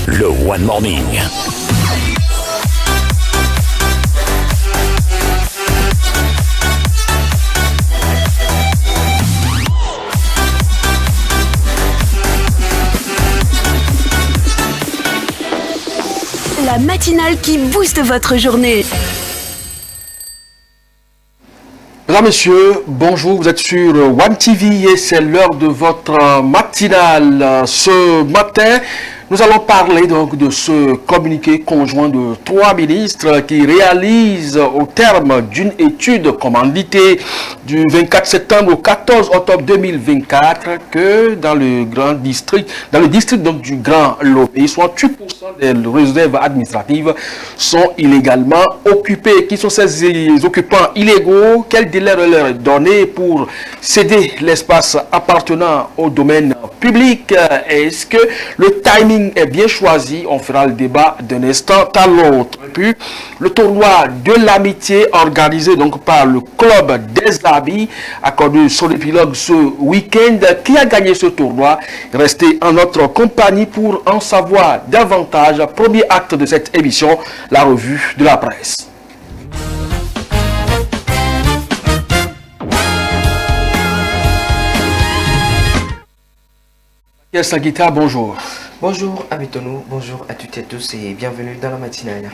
Le One Morning. La matinale qui booste votre journée. Mesdames, Messieurs, bonjour, vous êtes sur One TV et c'est l'heure de votre matinale. Ce matin, nous allons parler donc de ce communiqué conjoint de 3 ministres qui réalisent au terme d'une étude commanditée du 24 septembre au 14 octobre 2024 que dans le district donc du Grand Lomé, 68% des réserves administratives sont illégalement occupées. Qui sont ces occupants illégaux? Quel délai leur est donné pour céder l'espace appartenant au domaine public? Est-ce que le timing est bien choisi? On fera le débat d'un instant à l'autre. Puis le tournoi de l'amitié organisé donc par le club des Habits accordé son épilogue ce week-end. Qui a gagné ce tournoi? Restez en notre compagnie pour en savoir davantage. Premier acte de cette émission, la revue de la presse. Sagita, bonjour. Bonjour Abitonou, bonjour à toutes et à tous et bienvenue dans la matinale.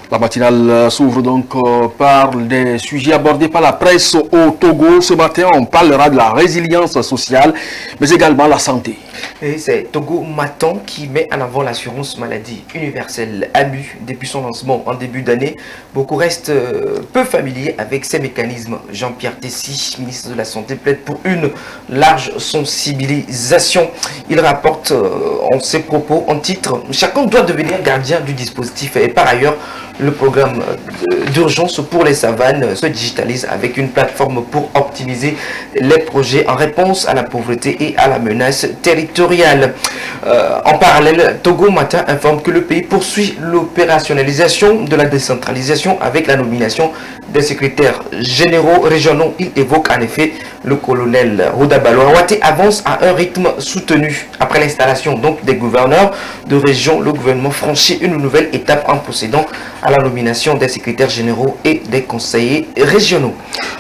La matinale s'ouvre donc par des sujets abordés par la presse au Togo. Ce matin, on parlera de la résilience sociale, mais également la santé. Et c'est Togo Matin qui met en avant l'assurance maladie universelle AMU depuis son lancement en début d'année. Beaucoup restent peu familiers avec ces mécanismes. Jean-Pierre Tessy, ministre de la Santé, plaide pour une large sensibilisation. Il rapporte en ses propos en titre « Chacun doit devenir gardien du dispositif » et par ailleurs, le programme d'urgence pour les savanes se digitalise avec une plateforme pour optimiser les projets en réponse à la pauvreté et à la menace territoriale. En parallèle, Togo Matin informe que le pays poursuit l'opérationnalisation de la décentralisation avec la nomination des secrétaires généraux régionaux. Il évoque en effet le colonel Roda Baloawate avance à un rythme soutenu. Après l'installation donc des gouverneurs de région, le gouvernement franchit une nouvelle étape en procédant à la nomination des secrétaires généraux et des conseillers régionaux.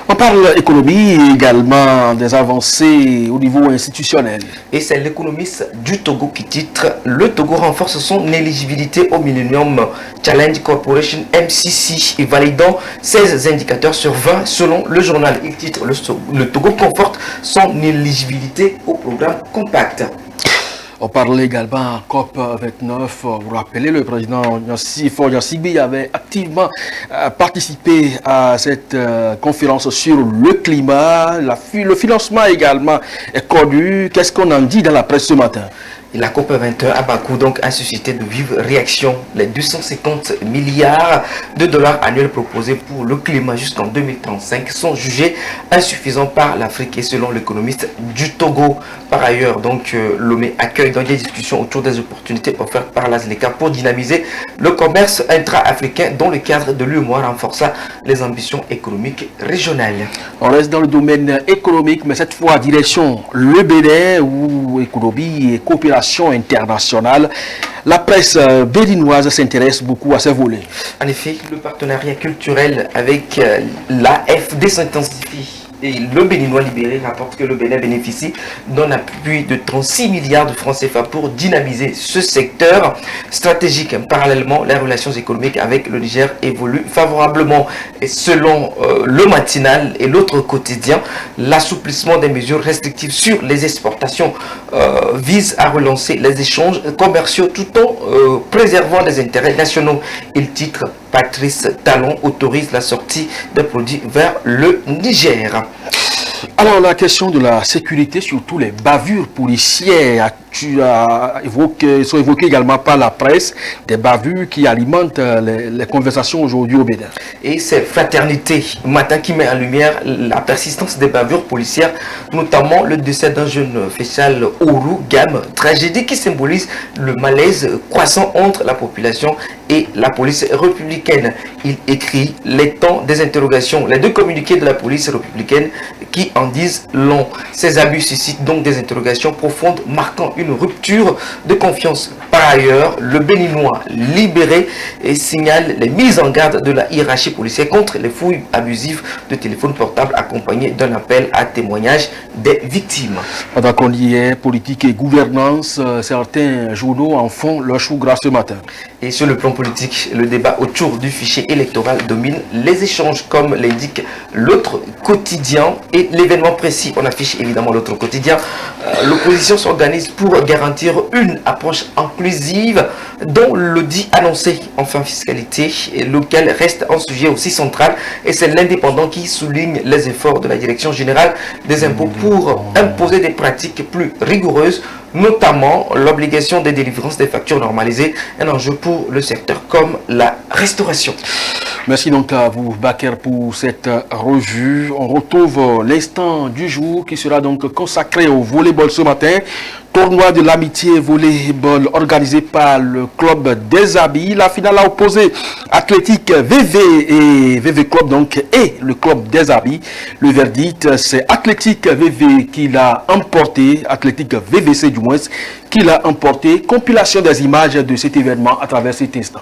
On parle économie et également des avancées au niveau institutionnel. Et c'est l'économiste du Togo qui titre « Le Togo renforce son éligibilité au Millennium Challenge Corporation MCC et validant 16 indicateurs sur 20 selon le journal. Il titre « Le Togo conforte son éligibilité au programme Compact ». On parlait également COP29. Vous rappelez, le président Faure Sigby avait activement participé à cette conférence sur le climat. Le financement également est connu. Qu'est-ce qu'on en dit dans la presse ce matin? Et la COP21 à Bakou donc a suscité de vives réactions. Les 250 milliards de dollars annuels proposés pour le climat jusqu'en 2035 sont jugés insuffisants par l'Afrique et selon l'économiste du Togo. Par ailleurs, donc Lomé accueille donc des discussions autour des opportunités offertes par l'ASLECA pour dynamiser le commerce intra-africain dans le cadre de l'UEMOA renforçant les ambitions économiques régionales. On reste dans le domaine économique, mais cette fois direction le Bénin où économie et coopération internationale. La presse béninoise s'intéresse beaucoup à ces volets. En effet, le partenariat culturel avec l'AFD s'intensifie. Et le Béninois libéré rapporte que le Bénin bénéficie d'un appui de 36 milliards de francs CFA pour dynamiser ce secteur stratégique. Parallèlement, les relations économiques avec le Niger évoluent favorablement. Et selon le matinal et l'autre quotidien, l'assouplissement des mesures restrictives sur les exportations vise à relancer les échanges commerciaux tout en préservant les intérêts nationaux. Il titre Patrice Talon autorise la sortie des produits vers le Niger. Alors la question de la sécurité, surtout les bavures policières, sont évoquées également par la presse, des bavures qui alimentent les conversations aujourd'hui au Bénin. Et c'est Fraternité Matin qui met en lumière la persistance des bavures policières, notamment le décès d'un jeune Faisal Ourou Gam, tragédie qui symbolise le malaise croissant entre la population et la police républicaine. Il écrit les temps des interrogations, les deux communiqués de la police républicaine qui en disent long. Ces abus suscitent donc des interrogations profondes marquant une rupture de confiance Par ailleurs, le Béninois libéré et signale les mises en garde de la hiérarchie policière contre les fouilles abusives de téléphones portables accompagnées d'un appel à témoignage des victimes. Pendant qu'on y est, politique et gouvernance, certains journaux en font leur chou gras ce matin. Et sur le plan politique, le débat autour du fichier électoral domine les échanges, comme l'indique l'autre quotidien. Et l'événement précis, on affiche évidemment l'autre quotidien. L'opposition s'organise pour garantir une approche inclusive dont l'audit annoncé en fin fiscalité locale reste un sujet aussi central. Et c'est l'indépendant qui souligne les efforts de la Direction générale des impôts pour imposer des pratiques plus rigoureuses, notamment l'obligation de délivrance des factures normalisées, un enjeu pour le secteur comme la restauration. Merci donc à vous, Baker, pour cette revue. On retrouve l'instant du jour qui sera donc consacré au volleyball ce matin. Tournoi de l'amitié volleyball organisé par le club des Habits. La finale a opposé Athlétique VV et VV Club donc et le club des Habits. Le verdict, c'est Athlétique VV qui l'a emporté, Athlétique VVC du moins, qui l'a emporté. Compilation des images de cet événement à travers cet instant.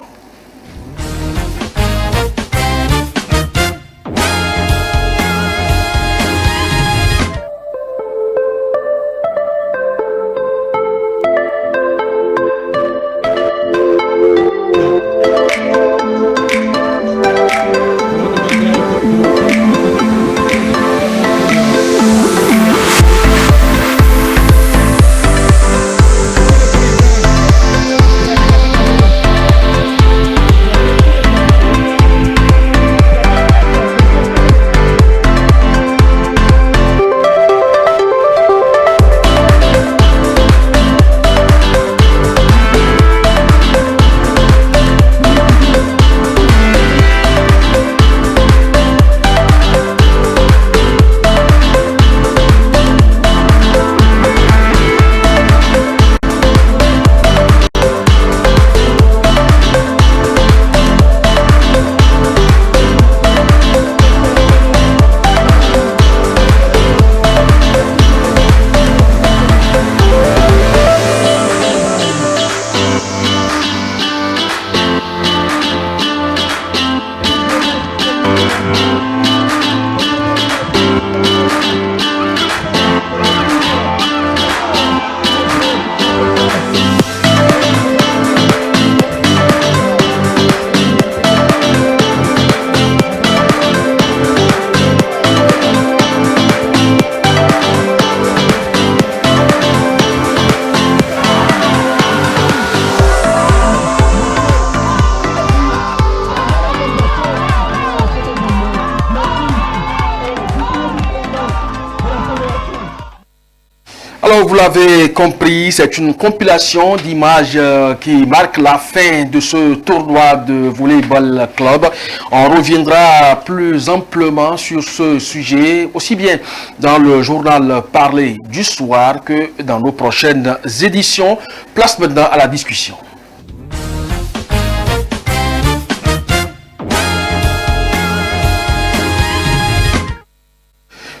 Alors, vous l'avez compris, c'est une compilation d'images qui marque la fin de ce tournoi de volleyball club. On reviendra plus amplement sur ce sujet, aussi bien dans le journal Parler du soir que dans nos prochaines éditions. Place maintenant à la discussion.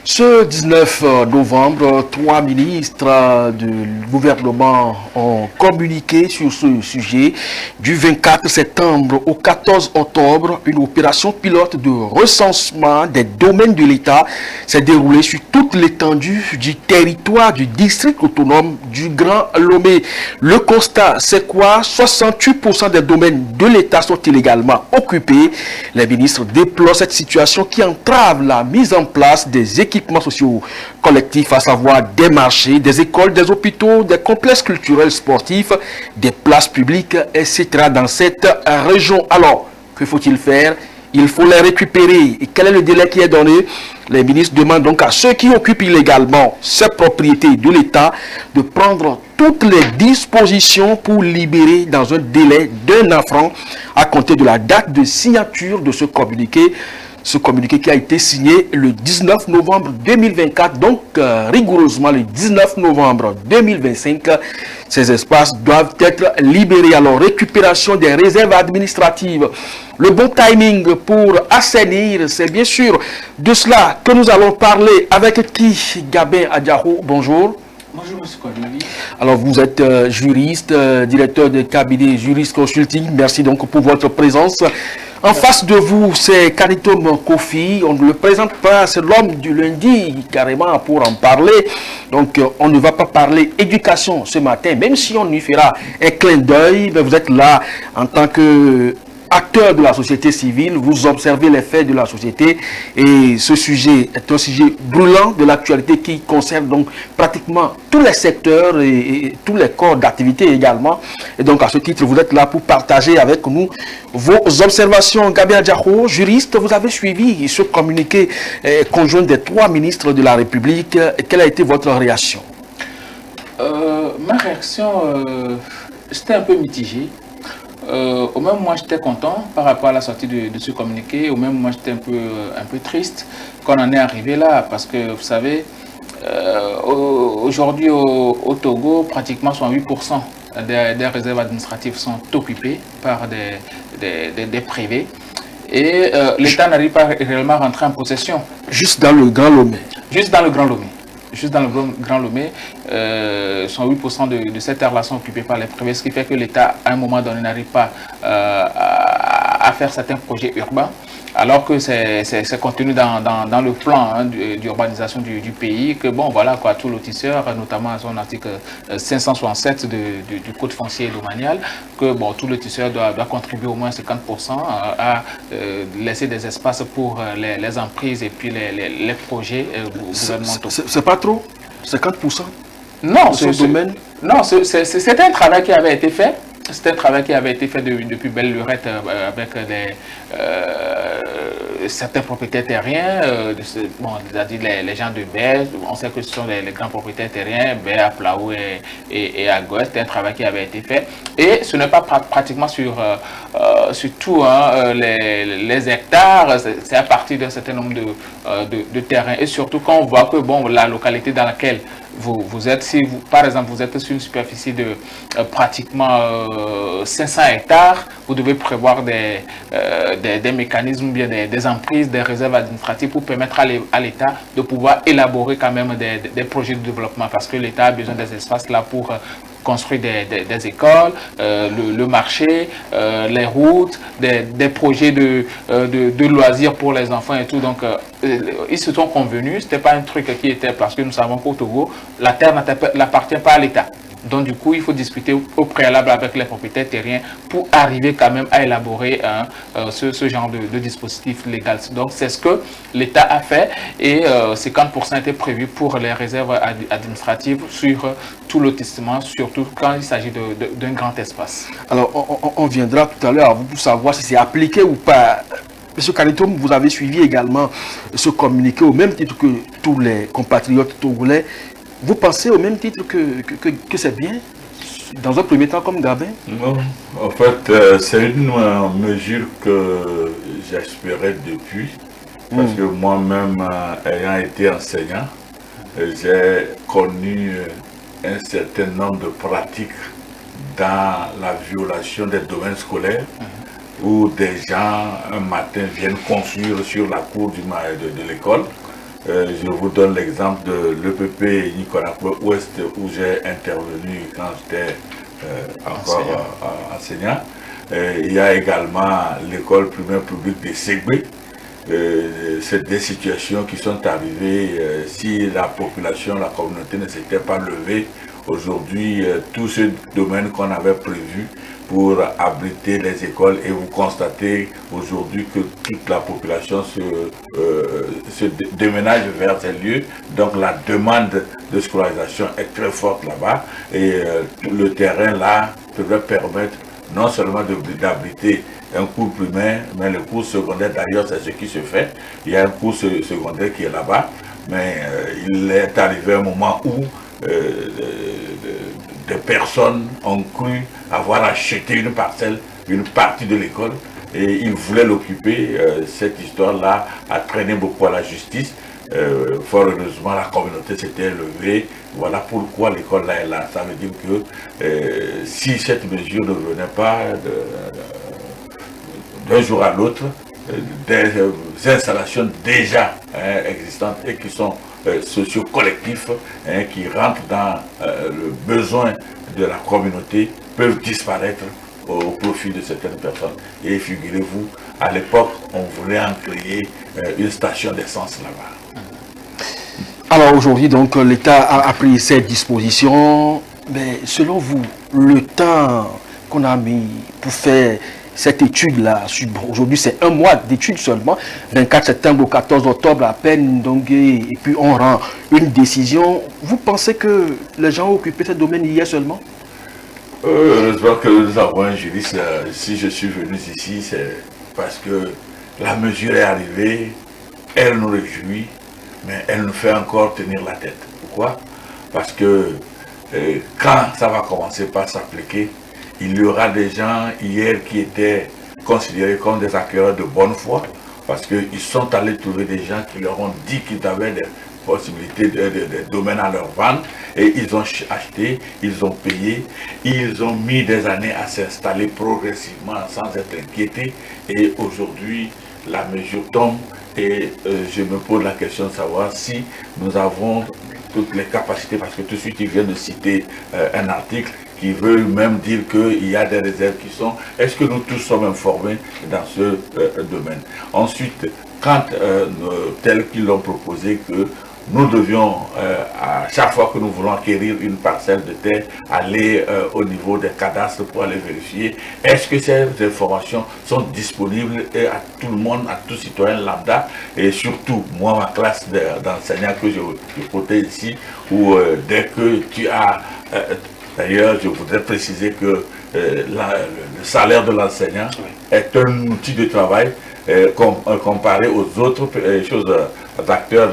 Ce 19 novembre, 3 ministres du gouvernement ont communiqué sur ce sujet. Du 24 septembre au 14 octobre, une opération pilote de recensement des domaines de l'État s'est déroulée sur toute l'étendue du territoire du district autonome du Grand Lomé. Le constat, c'est quoi? 68% des domaines de l'État sont illégalement occupés. Les ministres déplorent cette situation qui entrave la mise en place des équipements sociaux collectifs, à savoir des marchés, des écoles, des hôpitaux, des complexes culturels sportifs, des places publiques, etc. dans cette région. Alors, que faut-il faire? Il faut les récupérer. Et quel est le délai qui est donné? Les ministres demandent donc à ceux qui occupent illégalement ces propriétés de l'État de prendre toutes les dispositions pour libérer dans un délai d'1 an franc à compter de la date de signature de ce communiqué. Ce communiqué qui a été signé le 19 novembre 2024, donc rigoureusement le 19 novembre 2025. Ces espaces doivent être libérés. Alors, récupération des réserves administratives. Le bon timing pour assainir, c'est bien sûr de cela que nous allons parler avec qui? Gabin Adjahou, bonjour. Bonjour, M. Cornelis. Alors, vous êtes juriste, directeur de cabinet Juriste Consulting. Merci donc pour votre présence. En face de vous, c'est Karitom Kofi. On ne le présente pas, c'est l'homme du lundi, carrément, pour en parler. Donc, on ne va pas parler éducation ce matin, même si on y fera un clin d'œil. Mais vous êtes là en tant que acteur de la société civile, vous observez les faits de la société et ce sujet est un sujet brûlant de l'actualité qui concerne donc pratiquement tous les secteurs et tous les corps d'activité également. Et donc à ce titre, vous êtes là pour partager avec nous vos observations. Gabriel Diakho, juriste, vous avez suivi ce communiqué conjoint des 3 ministres de la République. Quelle a été votre réaction? Ma réaction, c'était un peu mitigé. Au même moment, j'étais content par rapport à la sortie de ce communiqué. Au même moment, j'étais un peu triste qu'on en est arrivé là. Parce que, vous savez, aujourd'hui au Togo, pratiquement 68% des réserves administratives sont occupées par des privés. Et l'État n'arrive pas réellement à rentrer en possession. Juste dans le Grand Lomé. Juste dans le Grand Lomé. Juste dans le Grand Lomé, 108% de ces terres-là sont occupées par les privés, ce qui fait que l'État, à un moment donné, n'arrive pas à faire certains projets urbains, alors que c'est contenu dans le plan d'urbanisation du pays, que bon, voilà, quoi, tout lotisseur, notamment à son article 567 du Code foncier domanial, que bon, tout lotisseur doit contribuer au moins 50% à laisser des espaces pour les emprises et puis les projets gouvernementaux. C'est pas trop 50%? Non, non, c'était un travail qui avait été fait. C'était un travail qui avait été fait depuis belle lurette avec certains propriétaires terriens, bon, c'est-à-dire les gens de Baie, on sait que ce sont les grands propriétaires terriens, Baie, à Plaou et à Goët. C'était un travail qui avait été fait. Et ce n'est pas pratiquement sur tout les hectares, c'est à partir d'un certain nombre de terrains. Et surtout quand on voit que bon, la localité dans laquelle vous êtes, si vous, par exemple, vous êtes sur une superficie de pratiquement 500 hectares, vous devez prévoir des mécanismes, bien des emprises, des réserves administratives pour permettre à l'État de pouvoir élaborer quand même des projets de développement, parce que l'État a besoin des espaces là pour construire des écoles, le marché, les routes, des projets de loisirs pour les enfants et tout. Donc, ils se sont convenus, ce n'était pas un truc qui était, parce que nous savons qu'au Togo, la terre n'appartient pas à l'État. Donc, du coup, il faut discuter au préalable avec les propriétaires terriens pour arriver quand même à élaborer ce genre de dispositif légal. Donc, c'est ce que l'État a fait et 50% était prévu pour les réserves administratives sur tout lotissement, surtout quand il s'agit d'un grand espace. Alors, on viendra tout à l'heure pour savoir si c'est appliqué ou pas. Monsieur Karitom, vous avez suivi également ce communiqué au même titre que tous les compatriotes togolais. Vous pensez au même titre que c'est bien, dans un premier temps comme Gabin? Non, en fait, c'est une mesure que j'espérais depuis, parce que moi-même, ayant été enseignant, j'ai connu un certain nombre de pratiques dans la violation des domaines scolaires, où des gens, un matin, viennent construire sur la cour de l'école. Je vous donne l'exemple de l'EPP Nicolas Ouest, où j'ai intervenu quand j'étais encore enseignant. Il y a également l'école primaire publique de Ségbé. C'est des situations qui sont arrivées si la population, la communauté ne s'était pas levée. Aujourd'hui, tout ce domaine qu'on avait prévu pour abriter les écoles, et vous constatez aujourd'hui que toute la population se déménage vers ces lieux. Donc la demande de scolarisation est très forte là-bas et le terrain là devrait permettre non seulement d'abriter un cours primaire, mais le cours secondaire, d'ailleurs c'est ce qui se fait. Il y a un cours secondaire qui est là-bas, mais il est arrivé un moment où des personnes ont cru avoir acheté une parcelle, une partie de l'école, et ils voulaient l'occuper. Cette histoire-là a traîné beaucoup à la justice. Fort heureusement, la communauté s'était levée. Voilà pourquoi l'école là est là. Ça veut dire que si cette mesure ne venait pas d'un jour à l'autre, des installations déjà existantes et qui sont socio-collectifs, qui rentrent dans le besoin de la communauté, peuvent disparaître au profit de certaines personnes. Et figurez-vous, à l'époque, on voulait en créer une station d'essence là-bas. Alors aujourd'hui, donc, l'État a pris cette disposition, mais selon vous, le temps qu'on a mis pour faire cette étude-là, aujourd'hui c'est 1 mois d'étude seulement, 24 septembre au 14 octobre à peine, donc, et puis on rend une décision. Vous pensez que les gens ont occupé ce domaine hier seulement? Heureusement que nous avons un juriste. Si je suis venu ici, c'est parce que la mesure est arrivée, elle nous réjouit, mais elle nous fait encore tenir la tête. Pourquoi? Parce que quand ça va commencer par s'appliquer, il y aura des gens hier qui étaient considérés comme des acquéreurs de bonne foi, parce qu'ils sont allés trouver des gens qui leur ont dit qu'ils avaient des possibilités de domaines à leur vendre, et ils ont acheté, ils ont payé, ils ont mis des années à s'installer progressivement sans être inquiétés, et aujourd'hui la mesure tombe, et je me pose la question de savoir si nous avons toutes les capacités, parce que tout de suite il vient de citer un article qui veut même dire qu'il y a des réserves qui sont... Est-ce que nous tous sommes informés dans ce domaine? Ensuite, quand tel qu'ils l'ont proposé, que nous devions, à chaque fois que nous voulons acquérir une parcelle de terre, aller au niveau des cadastres pour aller vérifier, est-ce que ces informations sont disponibles à tout le monde, à tout citoyen lambda, et surtout, moi, ma classe d'enseignants que je protège ici, où dès que tu as... D'ailleurs, je voudrais préciser que le salaire de l'enseignant est un outil de travail comparé aux autres acteurs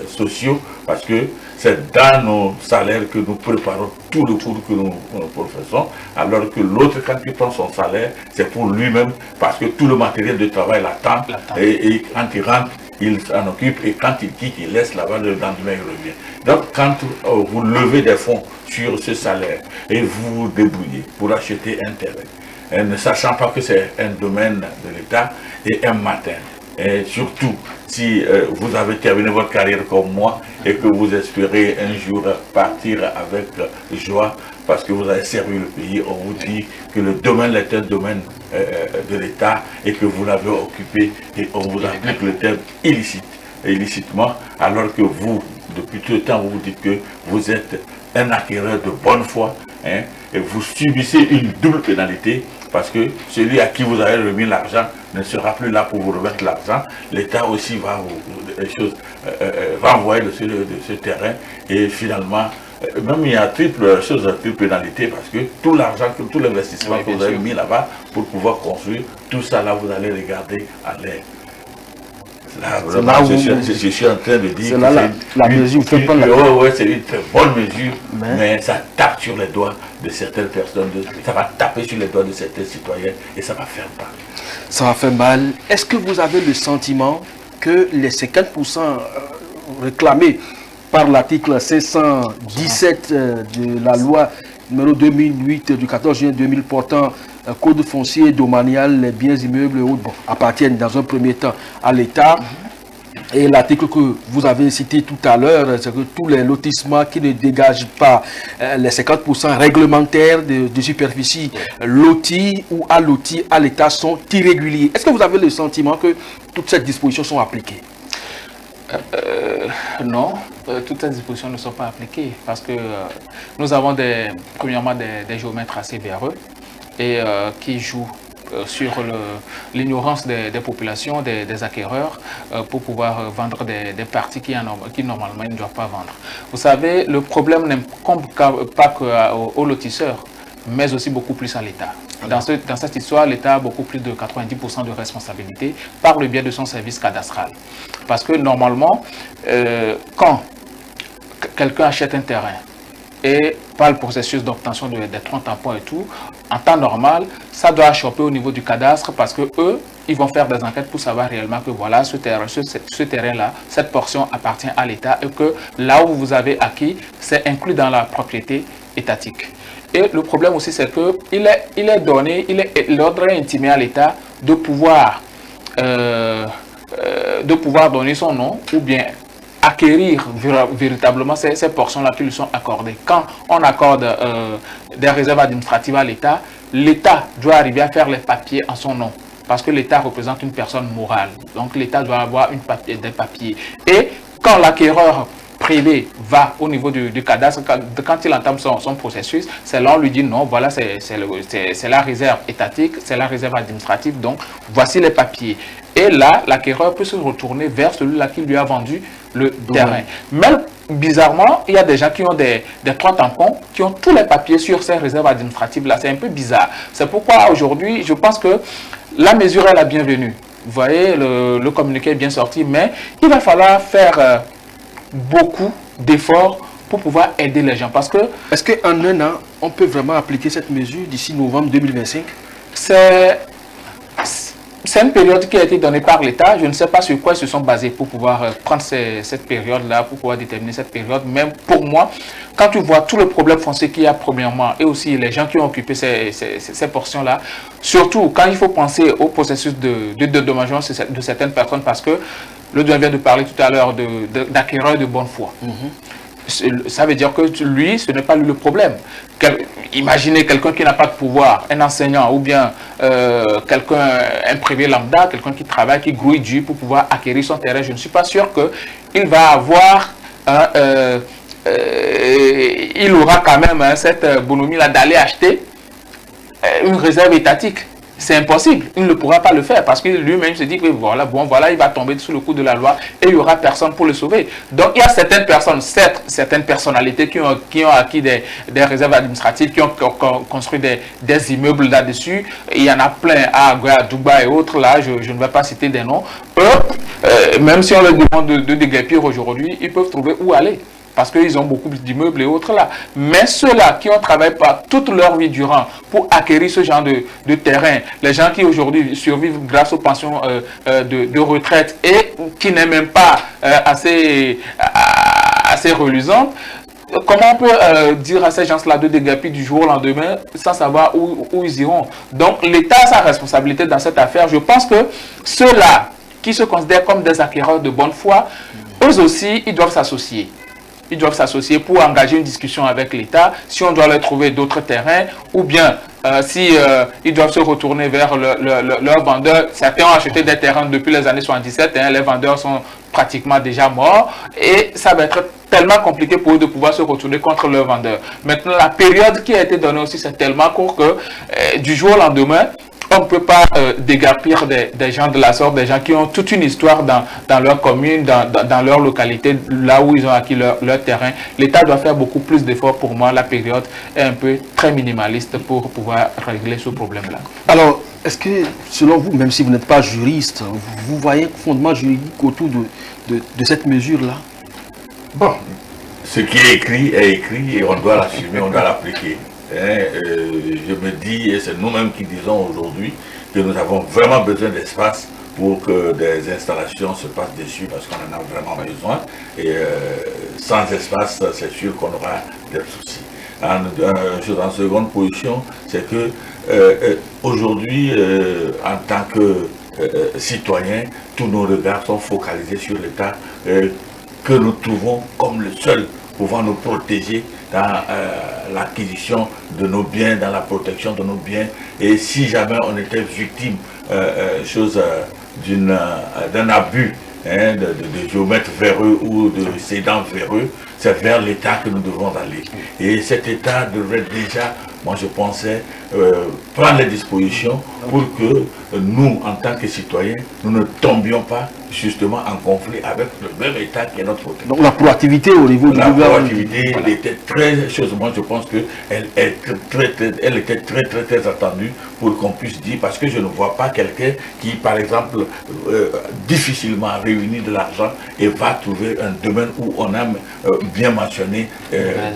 sociaux, parce que c'est dans nos salaires que nous préparons tout le cours que nous professons, alors que l'autre, quand il prend son salaire, c'est pour lui-même, parce que tout le matériel de travail l'attend, et quand il rentre, il s'en occupe, et quand il quitte, il laisse là-bas, le lendemain il revient. Donc quand vous levez des fonds sur ce salaire et vous vous débrouillez pour acheter un terrain, ne sachant pas que c'est un domaine de l'État, et un matin, et surtout si vous avez terminé votre carrière comme moi et que vous espérez un jour partir avec joie parce que vous avez servi le pays, on vous dit que le domaine est un domaine de l'État et que vous l'avez occupé, et on vous applique le terme illicitement, alors que vous, depuis tout le temps, vous vous dites que vous êtes un acquéreur de bonne foi, et vous subissez une double pénalité, parce que celui à qui vous avez remis l'argent ne sera plus là pour vous remettre l'argent. L'État aussi va va envoyer de ce terrain, et finalement, même il y a triple pénalité, parce que tout l'argent, tout l'investissement que vous avez mis là-bas pour pouvoir construire, tout ça là, vous allez regarder à l'air. Là, vraiment, je suis en train de dire que la mesure, c'est une très bonne mesure, mais ça tape sur les doigts de certaines personnes, ça va taper sur les doigts de certains citoyens, et ça va faire mal. Ça va faire mal. Est-ce que vous avez le sentiment que les 50% réclamés par l'article 517 de la loi numéro 2008 du 14 juin 2000 portant code foncier domanial, les biens immeubles et autres appartiennent dans un premier temps à l'État? Et l'article que vous avez cité tout à l'heure, c'est que tous les lotissements qui ne dégagent pas les 50% réglementaires de superficie lotis ou allotis à l'État sont irréguliers. Est-ce que vous avez le sentiment que toutes ces dispositions sont appliquées? Non, toutes ces dispositions ne sont pas appliquées, parce que nous avons premièrement des géomètres assez véreux et qui jouent sur l'ignorance des populations, des acquéreurs, pour pouvoir vendre des parties qui normalement ils ne doivent pas vendre. Vous savez, le problème n'incombe pas qu'aux lotisseurs, mais aussi beaucoup plus à l'État. Dans cette histoire, l'État a beaucoup plus de 90% de responsabilité par le biais de son service cadastral. Parce que normalement, quand quelqu'un achète un terrain et par le processus d'obtention des 30 tampons et tout, en temps normal, ça doit choper au niveau du cadastre, parce que eux, ils vont faire des enquêtes pour savoir réellement que voilà, ce terrain-là, cette portion appartient à l'État, et que là où vous avez acquis, c'est inclus dans la propriété étatique. Et le problème aussi, c'est que l'ordre est intimé à l'État de pouvoir de pouvoir donner son nom ou bien acquérir véritablement ces portions-là qui lui sont accordées. Quand on accorde des réserves administratives à l'État, l'État doit arriver à faire les papiers en son nom. Parce que l'État représente une personne morale. Donc l'État doit avoir des papiers. Et quand l'acquéreur privé va au niveau du cadastre, quand il entame son processus, c'est là on lui dit non, voilà, c'est la réserve étatique, c'est la réserve administrative, donc voici les papiers. Et là, l'acquéreur peut se retourner vers celui-là qui lui a vendu le terrain. Mais bizarrement, il y a des gens qui ont des 3 tampons, qui ont tous les papiers sur ces réserves administratives-là. C'est un peu bizarre. C'est pourquoi aujourd'hui, je pense que la mesure est la bienvenue. Vous voyez, le communiqué est bien sorti, mais il va falloir faire beaucoup d'efforts pour pouvoir aider les gens. Parce que... Est-ce qu'en un an, on peut vraiment appliquer cette mesure d'ici novembre 2025? C'est une période qui a été donnée par l'État. Je ne sais pas sur quoi ils se sont basés pour pouvoir prendre cette période-là, pour pouvoir déterminer cette période. Même pour moi, quand tu vois tout le problème foncier qu'il y a premièrement, et aussi les gens qui ont occupé ces portions-là, surtout quand il faut penser au processus de dédommagement de certaines personnes, parce que le doyen vient de parler tout à l'heure d'acquéreurs de bonne foi. Ça veut dire que lui, ce n'est pas lui le problème. Imaginez quelqu'un qui n'a pas de pouvoir, un enseignant ou bien un privé lambda, quelqu'un qui travaille, qui grouille dur pour pouvoir acquérir son terrain. Je ne suis pas sûr qu'il va avoir, il aura quand même cette bonhomie-là d'aller acheter une réserve étatique. C'est impossible, il ne pourra pas le faire parce que lui-même se dit que voilà, il va tomber sous le coup de la loi et il n'y aura personne pour le sauver. Donc il y a certaines personnes, certaines personnalités qui ont acquis des réserves administratives, qui ont construit des immeubles là-dessus. Il y en a plein à Dubaï et autres, là, je ne vais pas citer des noms. Eux, même si on leur demande de déguerpir aujourd'hui, ils peuvent trouver où aller. Parce qu'ils ont beaucoup d'immeubles et autres là. Mais ceux-là qui ont travaillé par toute leur vie durant pour acquérir ce genre de terrain, les gens qui aujourd'hui survivent grâce aux pensions de retraite et qui n'est même pas assez reluisante, comment on peut dire à ces gens-là de déguerpir du jour au lendemain sans savoir où ils iront? Donc l'État a sa responsabilité dans cette affaire. Je pense que ceux-là qui se considèrent comme des acquéreurs de bonne foi, eux aussi, ils doivent s'associer. Ils doivent s'associer pour engager une discussion avec l'État, si on doit leur trouver d'autres terrains, ou bien si ils doivent se retourner vers leurs vendeurs. Certains ont acheté des terrains depuis les années 77, les vendeurs sont pratiquement déjà morts, et ça va être tellement compliqué pour eux de pouvoir se retourner contre leurs vendeurs. Maintenant, la période qui a été donnée aussi, c'est tellement court que du jour au lendemain, on ne peut pas déguerpir des gens de la sorte, des gens qui ont toute une histoire dans leur commune, dans leur localité, là où ils ont acquis leur terrain. L'État doit faire beaucoup plus d'efforts pour moi. La période est un peu très minimaliste pour pouvoir régler ce problème-là. Alors, est-ce que, selon vous, même si vous n'êtes pas juriste, vous voyez un fondement juridique autour de cette mesure-là? Bon, ce qui est écrit et on doit l'assumer, on doit l'appliquer. Je me dis, et c'est nous-mêmes qui disons aujourd'hui, que nous avons vraiment besoin d'espace pour que des installations se passent dessus, parce qu'on en a vraiment besoin. Et sans espace, c'est sûr qu'on aura des soucis. En seconde position, c'est que aujourd'hui, en tant que citoyens, tous nos regards sont focalisés sur l'État que nous trouvons comme le seul pouvant nous protéger dans l'acquisition de nos biens, dans la protection de nos biens. Et si jamais on était victime d'un abus de géomètres véreux ou de cédants véreux, c'est vers l'État que nous devons aller. Et cet État devrait déjà, moi je pensais, prendre les dispositions pour que nous, en tant que citoyens, nous ne tombions pas justement en conflit avec le même État qui est notre côté. Donc la proactivité au niveau du gouvernement. La proactivité était très, moi je pense qu'elle était très attendue pour qu'on puisse dire, parce que je ne vois pas quelqu'un qui, par exemple, difficilement réunit de l'argent et va trouver un domaine où on a bien mentionné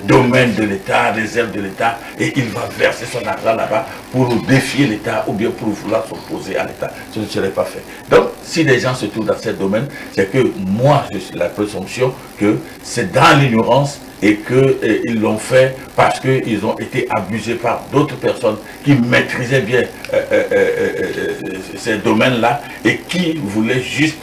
domaine de l'État, réserve de l'État, et il va verser son argent là-bas pour défier l'État ou bien pour vouloir s'opposer à l'État. Ce ne serait pas fait. Donc, si des gens se trouvent dans ce domaine, c'est que moi, j'ai la présomption que c'est dans l'ignorance et qu'ils l'ont fait parce qu'ils ont été abusés par d'autres personnes qui maîtrisaient bien ces domaines-là et qui voulaient juste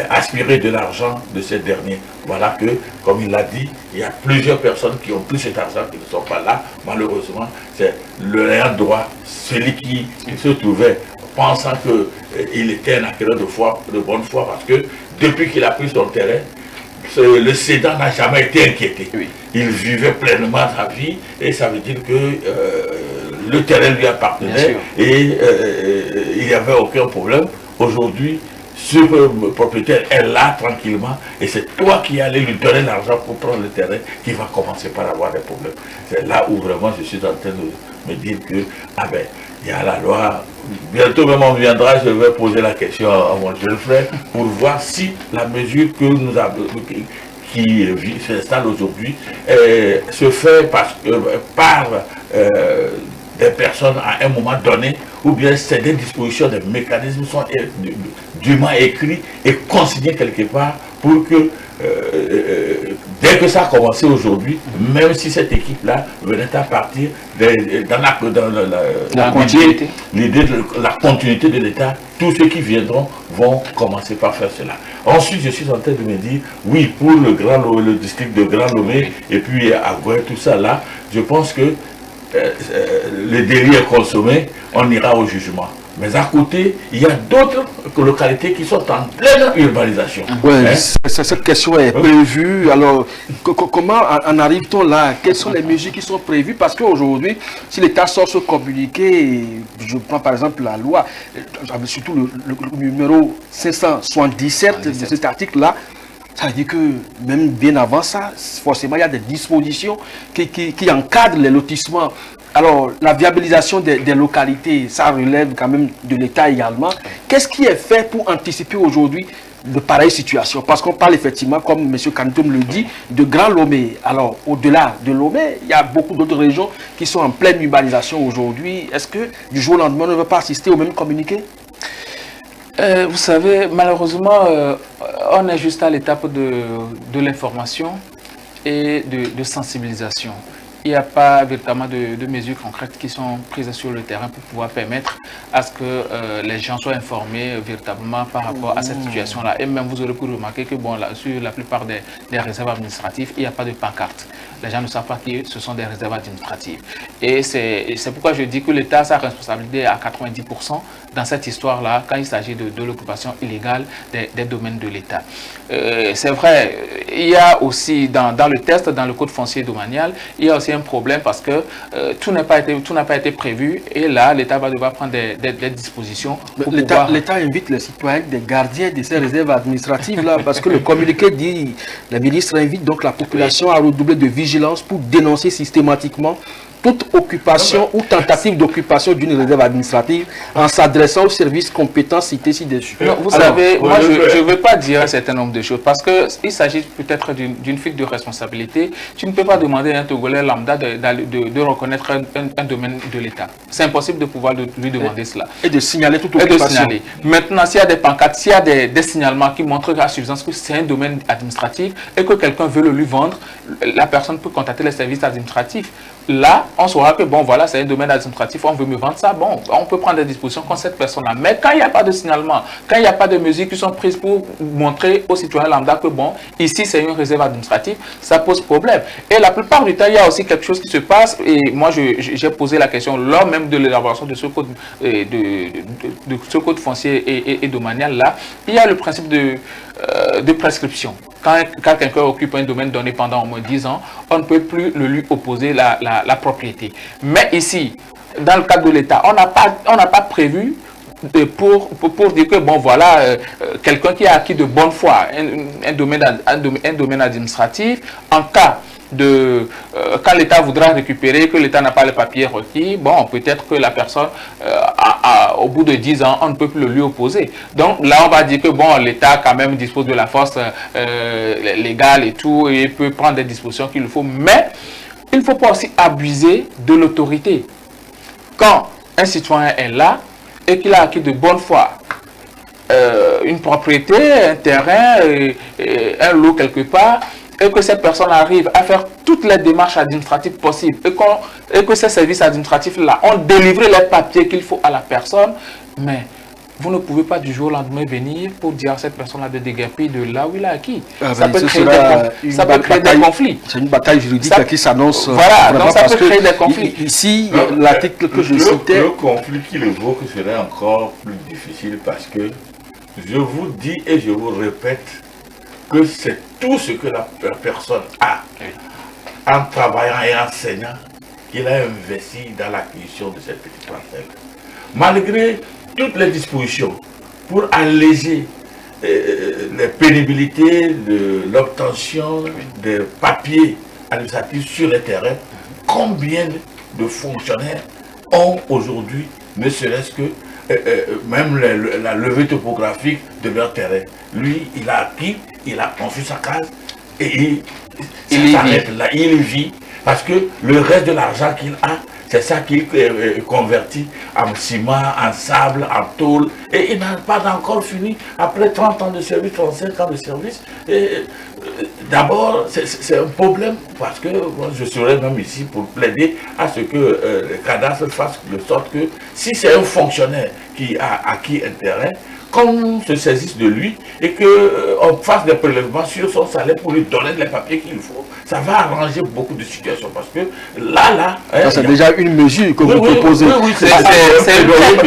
aspirer de l'argent de ces derniers. Voilà que, comme il l'a dit, il y a plusieurs personnes qui ont pris cet argent qui ne sont pas là. Malheureusement, c'est le ayant droit, celui qui se trouvait pensant qu'il était un acquéreur de bonne foi, parce que depuis qu'il a pris son terrain, le cédant n'a jamais été inquiété. Oui. Il vivait pleinement sa vie et ça veut dire que le terrain lui appartenait et il n'y avait aucun problème. Aujourd'hui, ce propriétaire est là tranquillement et c'est toi qui allais lui donner l'argent pour prendre le terrain qui va commencer par avoir des problèmes. C'est là où vraiment je suis en train de me dire que, ah ben, il y a la loi. Bientôt même on viendra, je vais poser la question à mon jeune frère pour voir si la mesure que nous avons, qui s'installe aujourd'hui, se fait par des personnes à un moment donné, ou bien c'est des dispositions, des mécanismes sont dûment écrits et consignés quelque part pour que dès que ça a commencé aujourd'hui, même si cette équipe-là venait à partir dans la continuité, l'idée de la continuité de l'État, tous ceux qui viendront vont commencer par faire cela. Ensuite, je suis en train de me dire, oui, pour le district de Grand Lomé et puis à Gouin, tout ça là, je pense que le délit est consommé, on ira au jugement. Mais à côté, il y a d'autres localités qui sont en pleine urbanisation. Oui, cette question est prévue. Alors, comment en arrive-t-on là? Quelles sont les mesures qui sont prévues? Parce qu'aujourd'hui, si l'État sort ce communiqué, je prends par exemple la loi, surtout le numéro 577 de cet article-là, ça veut dire que même bien avant ça, forcément, il y a des dispositions qui encadrent les lotissements. Alors, la viabilisation des localités, ça relève quand même de l'État également. Qu'est-ce qui est fait pour anticiper aujourd'hui de pareilles situations? Parce qu'on parle effectivement, comme M. Kantoum le dit, de Grand Lomé. Alors, au-delà de Lomé, il y a beaucoup d'autres régions qui sont en pleine urbanisation aujourd'hui. Est-ce que du jour au lendemain, on ne va pas assister au même communiqué? Vous savez, malheureusement, on est juste à l'étape de l'information et de sensibilisation. Il n'y a pas véritablement de mesures concrètes qui sont prises sur le terrain pour pouvoir permettre à ce que les gens soient informés véritablement par rapport à cette situation-là. Et même vous aurez pu remarquer que bon, là, sur la plupart des réserves administratives, il n'y a pas de pancarte. Les gens ne savent pas que ce sont des réserves administratives. Et c'est pourquoi je dis que l'État a sa responsabilité à 90% dans cette histoire-là, quand il s'agit de l'occupation illégale des domaines de l'État. C'est vrai, il y a aussi dans le test, dans le code foncier domanial, il y a aussi un problème parce que tout n'a pas été prévu et là, l'État va devoir prendre des dispositions. L'État invite les citoyens des gardiens de ces réserves administratives là, parce que le communiqué dit, le ministre invite donc la population à redoubler de vigilance pour dénoncer systématiquement toute occupation ou tentative d'occupation d'une réserve administrative en s'adressant aux services compétents cités ci-dessus. Vous savez, moi je ne veux pas dire un certain nombre de choses parce qu'il s'agit peut-être d'une fuite de responsabilité. Tu ne peux pas demander à un Togolais lambda de reconnaître un domaine de l'État. C'est impossible de pouvoir lui demander cela. Et de signaler toute occupation. Maintenant, s'il y a des pancartes, s'il y a des signalements qui montrent à suffisance que c'est un domaine administratif et que quelqu'un veut le lui vendre, la personne peut contacter les services administratifs. Là, on saura que bon, voilà, c'est un domaine administratif, on veut me vendre ça, bon, on peut prendre des dispositions contre cette personne-là. Mais quand il n'y a pas de signalement, quand il n'y a pas de mesures qui sont prises pour montrer aux citoyens lambda que bon, ici c'est une réserve administrative, ça pose problème. Et la plupart du temps, il y a aussi quelque chose qui se passe, et moi j'ai posé la question lors même de l'élaboration de ce code, de ce code foncier et domanial-là, il y a le principe de prescription. Quand quelqu'un occupe un domaine donné pendant au moins 10 ans, on ne peut plus lui opposer la propriété. Mais ici, dans le cadre de l'État, on n'a pas prévu pour dire que bon voilà, quelqu'un qui a acquis de bonne foi un domaine administratif, en cas de quand l'État voudra récupérer, que l'État n'a pas les papiers requis, bon, peut-être que la personne, au bout de 10 ans, on ne peut plus le lui opposer. Donc là, on va dire que bon, l'État quand même dispose de la force légale et tout, et peut prendre des dispositions qu'il faut, mais il ne faut pas aussi abuser de l'autorité. Quand un citoyen est là et qu'il a acquis de bonne foi une propriété, un terrain, un lot quelque part, et que cette personne arrive à faire toutes les démarches administratives possibles et que ces services administratifs-là ont délivré les papiers qu'il faut à la personne, mais vous ne pouvez pas du jour au lendemain venir pour dire à cette personne-là de déguerpir de là où il a acquis. Ça peut créer des conflits. C'est une bataille juridique qui s'annonce. Voilà, donc ça peut créer des conflits. Ici, l'article que je citais... Le conflit qu'il évoque serait encore plus difficile parce que je vous dis et je vous répète que c'est tout ce que la personne a en travaillant et enseignant qu'il a investi dans l'acquisition de cette petite parcelle. Malgré toutes les dispositions pour alléger les pénibilités de l'obtention des papiers administratifs sur le terrain, combien de fonctionnaires ont aujourd'hui, ne serait-ce que même la levée topographique de leur terrain. Lui, il a acquis, il a construit sa case et il s'arrête là, il vit parce que le reste de l'argent qu'il a, c'est ça qu'il convertit en ciment, en sable, en tôle. Et il n'a pas encore fini, après 30 ans de service, 35 ans de service. D'abord, c'est un problème parce que moi, je serais même ici pour plaider à ce que le cadastre fasse de sorte que si c'est un fonctionnaire qui a acquis un terrain, qu'on se saisisse de lui et qu'on fasse des prélèvements sur son salaire pour lui donner les papiers qu'il faut. Ça va arranger beaucoup de situations parce que là... c'est déjà une mesure que vous proposez. Oui,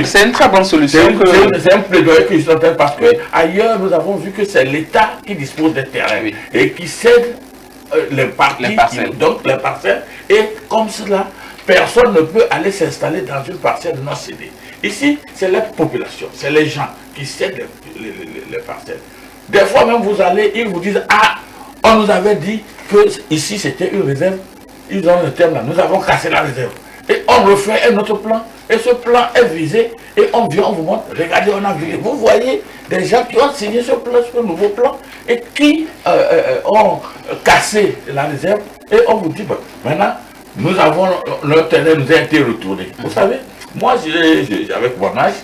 c'est une très bonne solution. C'est un plaidoyer que je suis en train parce qu'ailleurs, nous avons vu que c'est l'État qui dispose des terrains et qui cède les parcelles. Donc les parcelles. Et comme cela, personne ne peut aller s'installer dans une parcelle non cédée. Ici, c'est la population, c'est les gens qui cèdent les parcelles. Des fois même, vous allez, ils vous disent, ah, on nous avait dit que ici c'était une réserve. Ils ont le terme là, nous avons cassé la réserve. Et on refait un autre plan. Et ce plan est visé. Et on vient, on vous montre, regardez, on a vu. Vous voyez des gens qui ont signé ce plan, ce nouveau plan, et qui ont cassé la réserve. Et on vous dit, bon, maintenant, nous avons, le terrain nous a été retourné. Vous savez, moi, avec mon âge,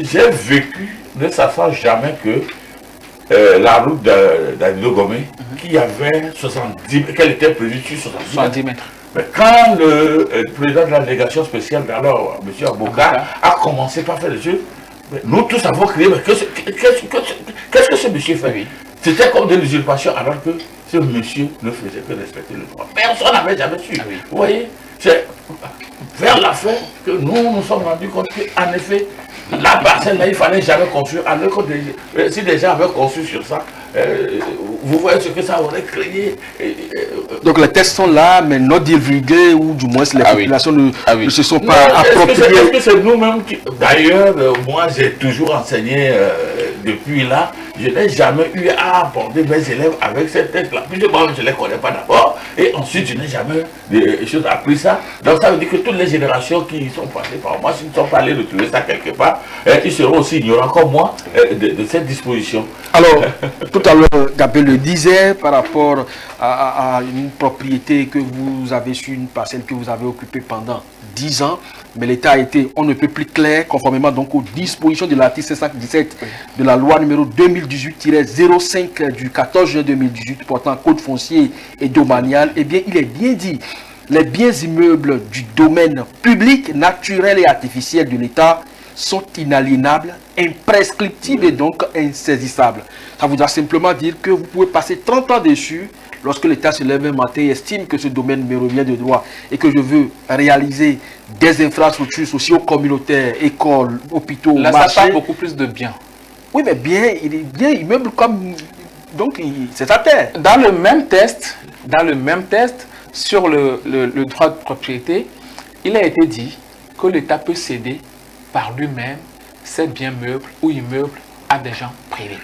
j'ai vécu, ne sachant jamais que la route d'Avido Gomé, qui avait 70, qu'elle était prévue sur 70 mètres. Mais quand le président de la délégation spéciale, alors M. Aboka, a commencé par faire les jeux, nous tous avons crié, mais qu'est-ce que ce monsieur fait? C'était comme de l'usurpation, alors que ce monsieur ne faisait que respecter le droit. Personne n'avait jamais su. Vous voyez, c'est vers la fin que nous nous sommes rendus compte qu'en effet, la parcelle là, il fallait jamais construire. Alors que si des gens avaient construit sur ça, vous voyez ce que ça aurait créé. Donc les tests sont là, mais non divulgués, ou du moins les populations ne se sont pas appropriées. Est-ce que c'est nous-mêmes qui... D'ailleurs, moi j'ai toujours enseigné depuis là. Je n'ai jamais eu à aborder mes élèves avec cette tête-là. Puisque moi, je ne les connais pas d'abord. Et ensuite, je n'ai jamais des choses appris ça. Donc, ça veut dire que toutes les générations qui sont passées par moi, s'ils ne sont pas allés retrouver ça quelque part, ils seront aussi ignorants comme moi de cette disposition. Alors, tout à l'heure, Gabriel le disait par rapport à une propriété que vous avez sur une parcelle que vous avez occupée pendant 10 ans. Mais l'État a été, on ne peut plus clair, conformément donc aux dispositions de l'article 517 de la loi numéro 2018-05 du 14 juin 2018 portant code foncier et domanial. Eh bien, il est bien dit, les biens immeubles du domaine public, naturel et artificiel de l'État sont inaliénables, imprescriptibles et donc insaisissables. Ça voudra simplement dire que vous pouvez passer 30 ans dessus. Lorsque l'État se lève un matin et estime que ce domaine me revient de droit et que je veux réaliser des infrastructures socio-communautaires, écoles, hôpitaux, là, marchés... ça parle beaucoup plus de biens. Oui, mais bien, il est bien immeuble comme... Donc, c'est sa terre. Dans le même test sur le droit de propriété, il a été dit que l'État peut céder par lui-même ses biens meubles ou immeubles à des gens privés.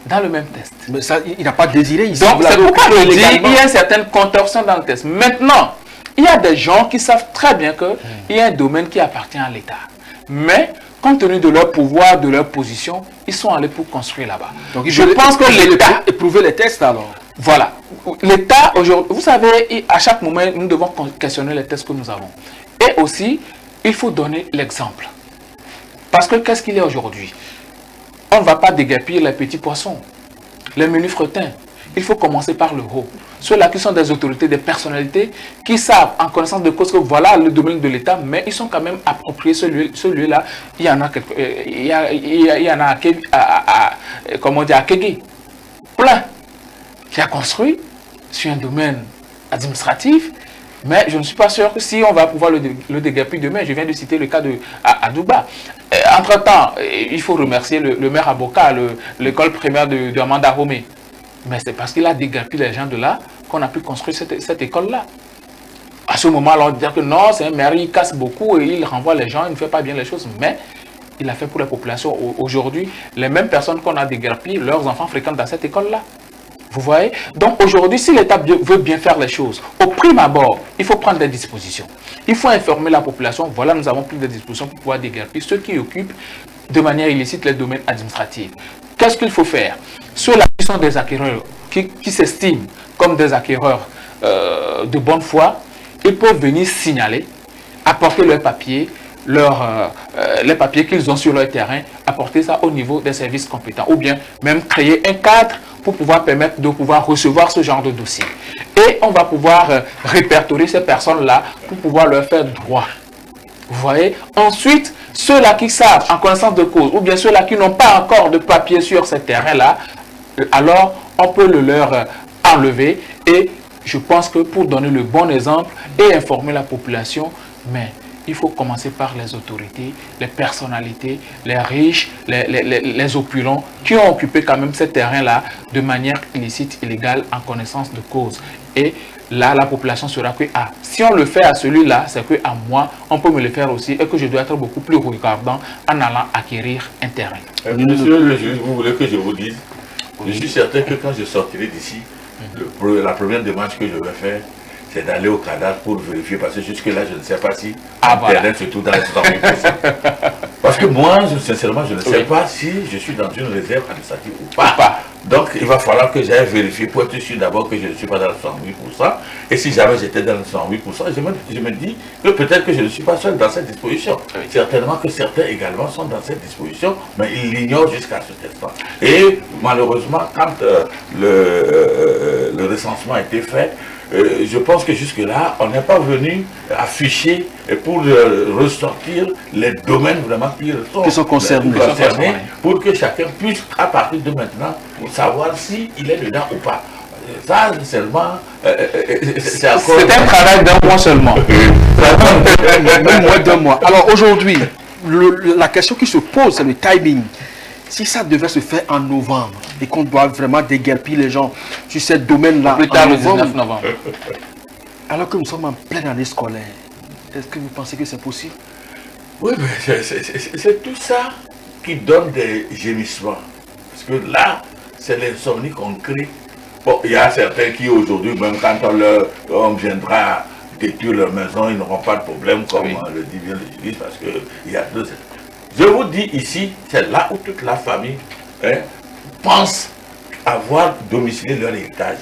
Dans le même test. Mais ça, il n'a pas désiré ici. Donc, c'est pourquoi je dis qu'il y a une certaine contorsion dans le test. Maintenant, il y a des gens qui savent très bien qu'il y a un domaine qui appartient à l'État. Mais, compte tenu de leur pouvoir, de leur position, ils sont allés pour construire là-bas. Donc, je pense que l'État... Éprouver les tests alors. Voilà. L'État, aujourd'hui, vous savez, à chaque moment, nous devons questionner les tests que nous avons. Et aussi, il faut donner l'exemple. Parce que qu'est-ce qu'il y a aujourd'hui? On ne va pas déguerpir les petits poissons, les menus frettins. il faut commencer par le haut. Ceux-là qui sont des autorités, des personnalités, qui savent en connaissance de cause que voilà le domaine de l'État, mais ils sont quand même appropriés celui-là. Il y en a comment dire, à Kégui, plein, qui a construit sur un domaine administratif, mais je ne suis pas sûr que si on va pouvoir le déguerpir demain. Je viens de citer le cas de Adouba. Entre-temps, il faut remercier le maire Aboka, l'école primaire de Amanda Romé. Mais c'est parce qu'il a déguerpi les gens de là qu'on a pu construire cette école-là. À ce moment-là, on dit que non, c'est un maire, il casse beaucoup et il renvoie les gens, il ne fait pas bien les choses. Mais il a fait pour la population. Aujourd'hui, les mêmes personnes qu'on a déguerpi, leurs enfants fréquentent dans cette école-là. Vous voyez? Donc aujourd'hui, si l'État veut bien faire les choses, au prime abord, il faut prendre des dispositions. Il faut informer la population. Voilà, nous avons pris des dispositions pour pouvoir déguerpir ceux qui occupent de manière illicite les domaines administratifs. Qu'est-ce qu'il faut faire? Ceux-là qui sont des acquéreurs, qui s'estiment comme des acquéreurs de bonne foi, ils peuvent venir signaler, apporter leurs papiers, les papiers qu'ils ont sur leur terrain, apporter ça au niveau des services compétents, ou bien même créer un cadre pour pouvoir permettre de pouvoir recevoir ce genre de dossier. Et on va pouvoir répertorier ces personnes-là pour pouvoir leur faire droit. Vous voyez? Ensuite, ceux-là qui savent en connaissance de cause, ou bien ceux-là qui n'ont pas encore de papier sur ce terrain-là, alors on peut le leur enlever. Et je pense que pour donner le bon exemple et informer la population, mais il faut commencer par les autorités, les personnalités, les riches, les opulents qui ont occupé quand même ce terrain-là de manière illicite, illégale, en connaissance de cause. Et là, la population sera que, ah, si on le fait à celui-là, c'est que à moi, on peut me le faire aussi et que je dois être beaucoup plus regardant en allant acquérir un terrain. Monsieur le juge, vous voulez que je vous dise? Je suis certain que quand je sortirai d'ici, la première démarche que je vais faire, c'est d'aller au cadastre pour vérifier, parce que jusque-là, je ne sais pas si Internet se trouve dans les 68%. Parce que moi, sincèrement, je ne sais pas si je suis dans une réserve administrative ou pas. Donc, il va falloir que j'aille vérifier pour être sûr d'abord que je ne suis pas dans le 68%. Et si jamais j'étais dans le 68%, je me dis que peut-être que je ne suis pas seul dans cette disposition. Oui. Certainement que certains également sont dans cette disposition, mais ils l'ignorent jusqu'à ce instant. Et malheureusement, quand le recensement a été fait, je pense que jusque-là, on n'est pas venu afficher pour ressortir les domaines vraiment qui sont concernés, pour que chacun puisse, à partir de maintenant, savoir s'il est dedans ou pas. Ça, seulement, c'est un travail d'un mois seulement. Même moins d'un mois. Alors aujourd'hui, la question qui se pose, c'est le timing. Si ça devait se faire en novembre et qu'on doit vraiment déguerpir les gens sur ce domaine-là en novembre, alors que nous sommes en pleine année scolaire, est-ce que vous pensez que c'est possible? Oui, mais c'est tout ça qui donne des gémissements. Parce que là, c'est l'insomnie qu'on crée. Bon, il y a certains qui aujourd'hui, même quand on viendra détruire leur maison, ils n'auront pas de problème, comme le dit bien le juriste, parce qu'il y a deux. Je vous dis ici, c'est là où toute la famille pense avoir domicilié leur héritage.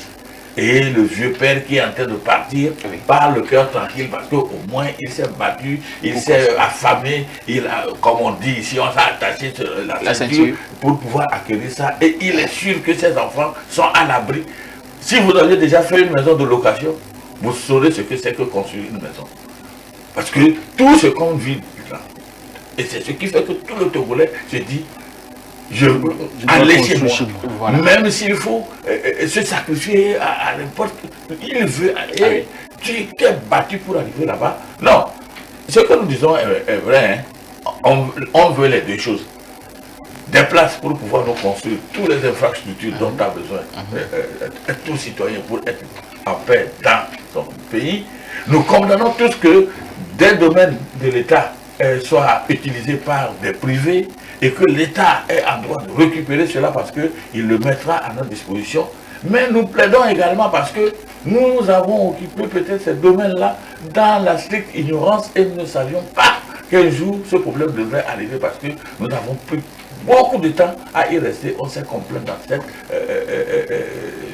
Et le vieux père qui est en train de partir par le cœur tranquille parce qu'au moins il s'est battu, il s'est affamé, comme on dit ici, on s'est attaché sur la ceinture pour pouvoir acquérir ça. Et il est sûr que ses enfants sont à l'abri. Si vous avez déjà fait une maison de location, vous saurez ce que c'est que construire une maison. Parce que tout ce qu'on vit là, et c'est ce qui fait que tout le Togolais se dit, allez chez moi. Voilà. Même s'il faut se sacrifier à n'importe il veut aller. Tu t'es battu pour arriver là-bas. Non. Ce que nous disons est vrai. Hein. On veut les deux choses. Des places pour pouvoir nous construire toutes les infrastructures dont tu as besoin. Tout citoyen pour être en paix dans son pays. Nous condamnons tous que des domaines de l'État soit utilisé par des privés et que l'État ait en droit de récupérer cela parce qu'il le mettra à notre disposition. Mais nous plaidons également parce que nous avons occupé peut-être ces domaines-là dans la stricte ignorance et nous ne savions pas qu'un jour ce problème devrait arriver parce que nous avons pris beaucoup de temps à y rester. On s'est complaint dans cette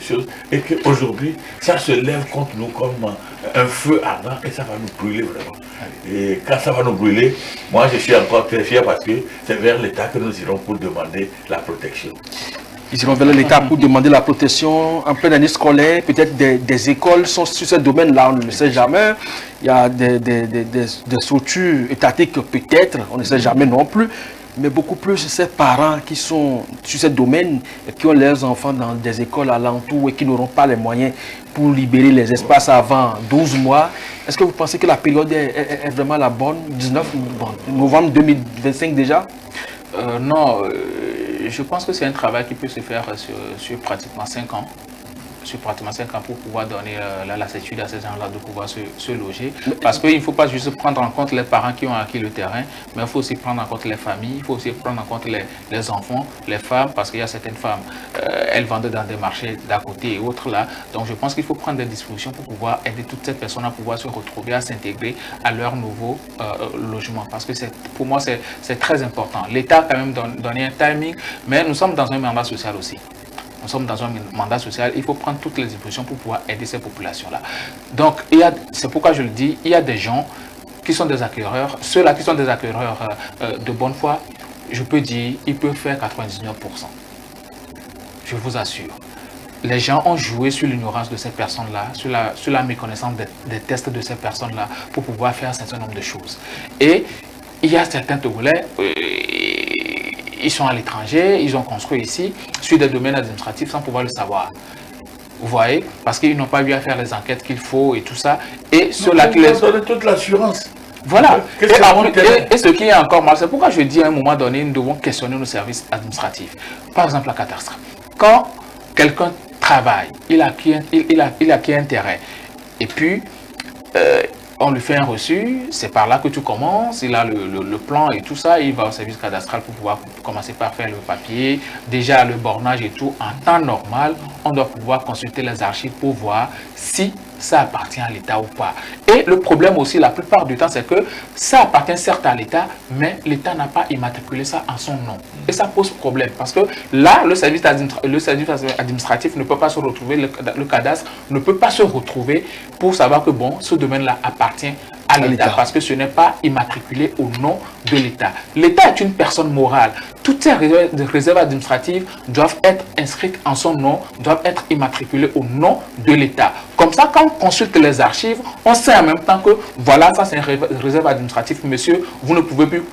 chose et qu'aujourd'hui ça se lève contre nous comme un feu ardent et ça va nous brûler vraiment. Et quand ça va nous brûler, moi je suis encore très fier parce que c'est vers l'État que nous irons pour demander la protection. Ils iront vers l'État pour demander la protection en pleine année scolaire. Peut-être des écoles sont sur ce domaine-là, on ne le sait jamais. Il y a des structures étatiques peut-être, on ne sait jamais non plus. Mais beaucoup plus ces parents qui sont sur ce domaine et qui ont leurs enfants dans des écoles alentours et qui n'auront pas les moyens pour libérer les espaces avant 12 mois. Est-ce que vous pensez que la période est vraiment la bonne, 19 novembre 2025 déjà? Non, je pense que c'est un travail qui peut se faire sur pratiquement 5 ans. Sur pratiquement 5 ans pour pouvoir donner la certitude à ces gens-là de pouvoir se loger. Parce qu'il ne faut pas juste prendre en compte les parents qui ont acquis le terrain, mais il faut aussi prendre en compte les familles, il faut aussi prendre en compte les enfants, les femmes, parce qu'il y a certaines femmes, elles vendent dans des marchés d'à côté et autres là. Donc je pense qu'il faut prendre des dispositions pour pouvoir aider toutes ces personnes à pouvoir se retrouver, à s'intégrer à leur nouveau logement. Parce que pour moi, c'est très important. L'État a quand même donné un timing, mais nous sommes dans un mandat social aussi. Nous sommes dans un mandat social, il faut prendre toutes les dispositions pour pouvoir aider ces populations-là. Donc, c'est pourquoi je le dis, il y a des gens qui sont des acquéreurs. Ceux-là qui sont des acquéreurs de bonne foi, je peux dire, ils peuvent faire 99%. Je vous assure. Les gens ont joué sur l'ignorance de ces personnes-là, sur la méconnaissance des tests de ces personnes-là pour pouvoir faire un certain nombre de choses. Et il y a certains Togolais... ils sont à l'étranger, ils ont construit ici, sur des domaines administratifs sans pouvoir le savoir. Vous voyez? Parce qu'ils n'ont pas eu à faire les enquêtes qu'il faut et tout ça. Et ceux-là qui les... donner toute l'assurance. Voilà. Et ce qui est encore mal, c'est pourquoi je dis à un moment donné, nous devons questionner nos services administratifs. Par exemple, la catastrophe. Quand quelqu'un travaille, il acquiert un terrain, et puis... on lui fait un reçu, c'est par là que tu commences, il a le plan et tout ça, il va au service cadastral pour pouvoir commencer par faire le papier, déjà le bornage et tout. En temps normal, on doit pouvoir consulter les archives pour voir si ça appartient à l'État ou pas. Et le problème aussi, la plupart du temps, c'est que ça appartient certes à l'État, mais l'État n'a pas immatriculé ça en son nom. Et ça pose problème, parce que là, le service administratif ne peut pas se retrouver, le cadastre ne peut pas se retrouver pour savoir que, bon, ce domaine-là appartient à l'État, parce que ce n'est pas immatriculé au nom de l'État. L'État est une personne morale. Toutes ces réserves administratives doivent être inscrites en son nom, doivent être immatriculées au nom de l'État. Comme ça, quand on consulte les archives, on sait en même temps que, voilà, ça c'est une réserve administrative, monsieur, vous ne pouvez plus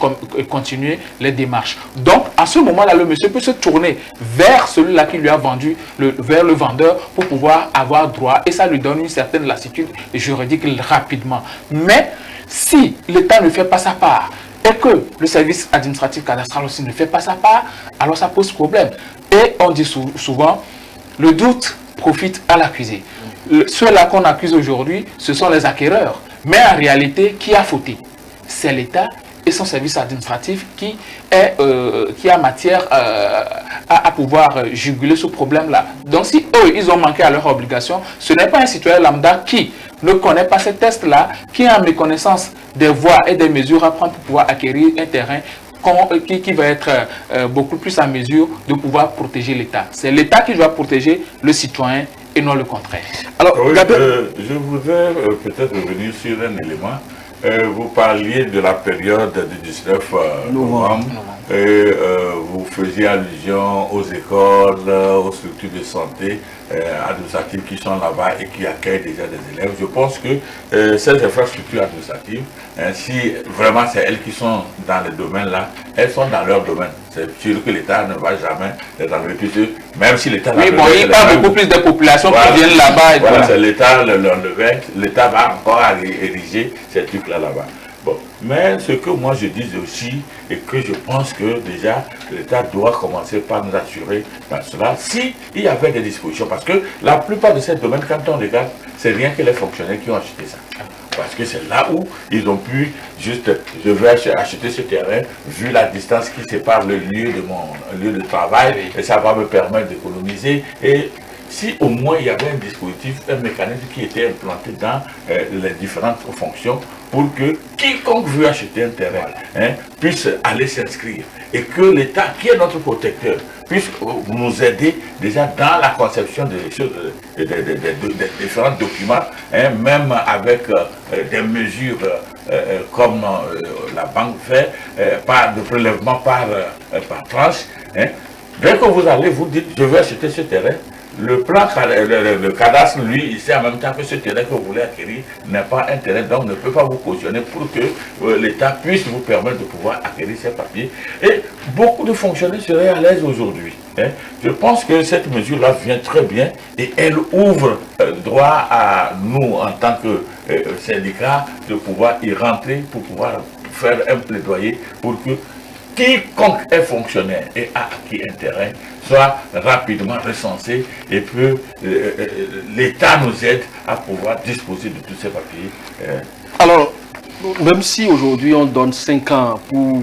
continuer les démarches. Donc, à ce moment-là, le monsieur peut se tourner vers celui-là qui lui a vendu, vers le vendeur, pour pouvoir avoir droit, et ça lui donne une certaine lassitude juridique rapidement. Mais, si l'État ne fait pas sa part, et que le service administratif cadastral aussi ne fait pas sa part, alors ça pose problème. Et on dit souvent, le doute profite à l'accusé. Ceux-là qu'on accuse aujourd'hui, ce sont les acquéreurs. Mais en réalité, qui a fauté? C'est l'État et son service administratif qui a matière à pouvoir juguler ce problème-là. Donc si eux, ils ont manqué à leur obligation, ce n'est pas un citoyen lambda qui ne connaît pas ces tests-là, qui a en méconnaissance des voies et des mesures à prendre pour pouvoir acquérir un terrain qui va être beaucoup plus en mesure de pouvoir protéger l'État. C'est l'État qui doit protéger le citoyen et non le contraire. Alors, oui, je voudrais peut-être revenir sur un élément. Vous parliez de la période du 19 novembre. Vous faisiez allusion aux écoles, aux structures de santé administratives qui sont là-bas et qui accueillent déjà des élèves. Je pense que ces infrastructures administratives, si vraiment c'est elles qui sont dans le domaine là, elles sont dans leur domaine. C'est sûr que l'État ne va jamais les enlever, même si l'État... Oui, bon, il y a beaucoup plus de populations qui viennent là-bas. Voilà, c'est l'État l'enlevait, l'État va encore ériger ces trucs-là là-bas. Bon, mais ce que moi je dis aussi, et que je pense que déjà l'État doit commencer par nous assurer dans cela, s'il y avait des dispositions, parce que la plupart de ces domaines, quand on regarde, c'est rien que les fonctionnaires qui ont acheté ça. Parce que c'est là où ils ont pu juste, je vais acheter ce terrain, vu la distance qui sépare le lieu de mon lieu de travail, et ça va me permettre d'économiser. Et si au moins il y avait un dispositif, un mécanisme qui était implanté dans les différentes fonctions pour que quiconque veut acheter un terrain puisse aller s'inscrire et que l'État, qui est notre protecteur, puisse nous aider déjà dans la conception des choses, des différents documents, même avec des mesures comme la banque fait, de prélèvement par tranche. Dès que vous allez, vous dites, je veux acheter ce terrain, le plan, le cadastre, lui, il sait en même temps que ce terrain que vous voulez acquérir n'est pas un terrain, donc ne peut pas vous cautionner pour que l'État puisse vous permettre de pouvoir acquérir ces papiers. Et beaucoup de fonctionnaires seraient à l'aise aujourd'hui. Hein. Je pense que cette mesure-là vient très bien et elle ouvre droit à nous, en tant que syndicat, de pouvoir y rentrer pour pouvoir faire un plaidoyer pour que quiconque est fonctionnaire et a acquis un terrain soit rapidement recensé et que l'État nous aide à pouvoir disposer de tous ces papiers. Alors, même si aujourd'hui on donne 5 ans pour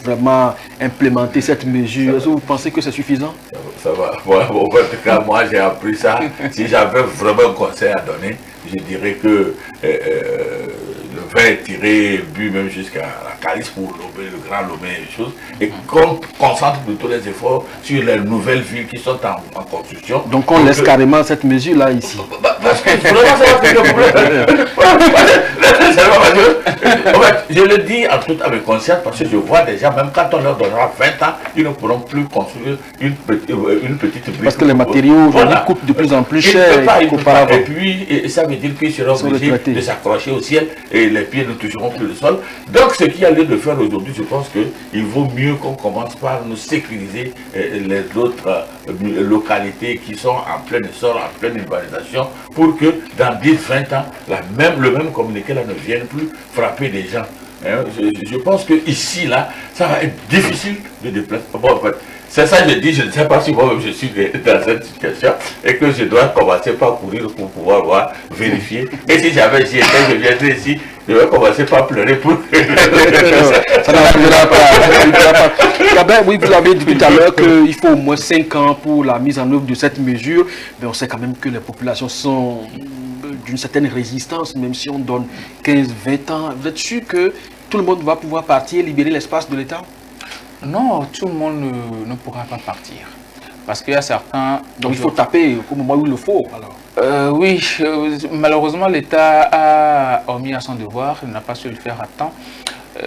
vraiment implémenter cette mesure, est-ce que vous pensez que c'est suffisant? Ça va. Bon, en tout cas, moi j'ai appris ça. Si j'avais vraiment un conseil à donner, je dirais que le vin est tiré, bu même jusqu'à la calice pour Lomé, le Grand Lomé et les choses, et qu'on concentre plutôt les efforts sur les nouvelles villes qui sont en construction. Donc on laisse carrément cette mesure-là ici. Parce que vraiment ça va poser le problème. En fait, je le dis en toute avec conscience parce que je vois déjà, même quand on leur donnera 20 ans, ils ne pourront plus construire une petite brique. Parce que les matériaux aujourd'hui coûtent de plus en plus cher qu'auparavant. Et puis, ça veut dire qu'ils seront obligés de s'accrocher au ciel et les pieds ne toucheront plus le sol. Donc, ce qu'il y a lieu de faire aujourd'hui, je pense qu'il vaut mieux qu'on commence par nous sécuriser les autres localités qui sont en plein essor, en pleine urbanisation, pour que dans 10-20 ans, le même communiqué là ne vienne plus frapper des gens. Je pense que ici, là, ça va être difficile de déplacer. Bon, en fait, c'est ça que je dis, je ne sais pas si moi-même je suis dans cette situation et que je dois commencer par courir pour pouvoir vérifier. Et si j'avais j'y étais, je viendrais ici, je vais commencer par pleurer pour que... Ça n'arrivera pas. Oui, vous avez dit tout à l'heure qu'il faut au moins 5 ans pour la mise en œuvre de cette mesure, mais on sait quand même que les populations sont d'une certaine résistance, même si on donne 15-20 ans. Vous êtes sûr que tout le monde va pouvoir partir et libérer l'espace de l'État? Non, tout le monde ne pourra pas partir. Parce qu'il y a certains... Donc il faut taper au moment où il le faut, alors. Oui, malheureusement, l'État a omis à son devoir, il n'a pas su le faire à temps.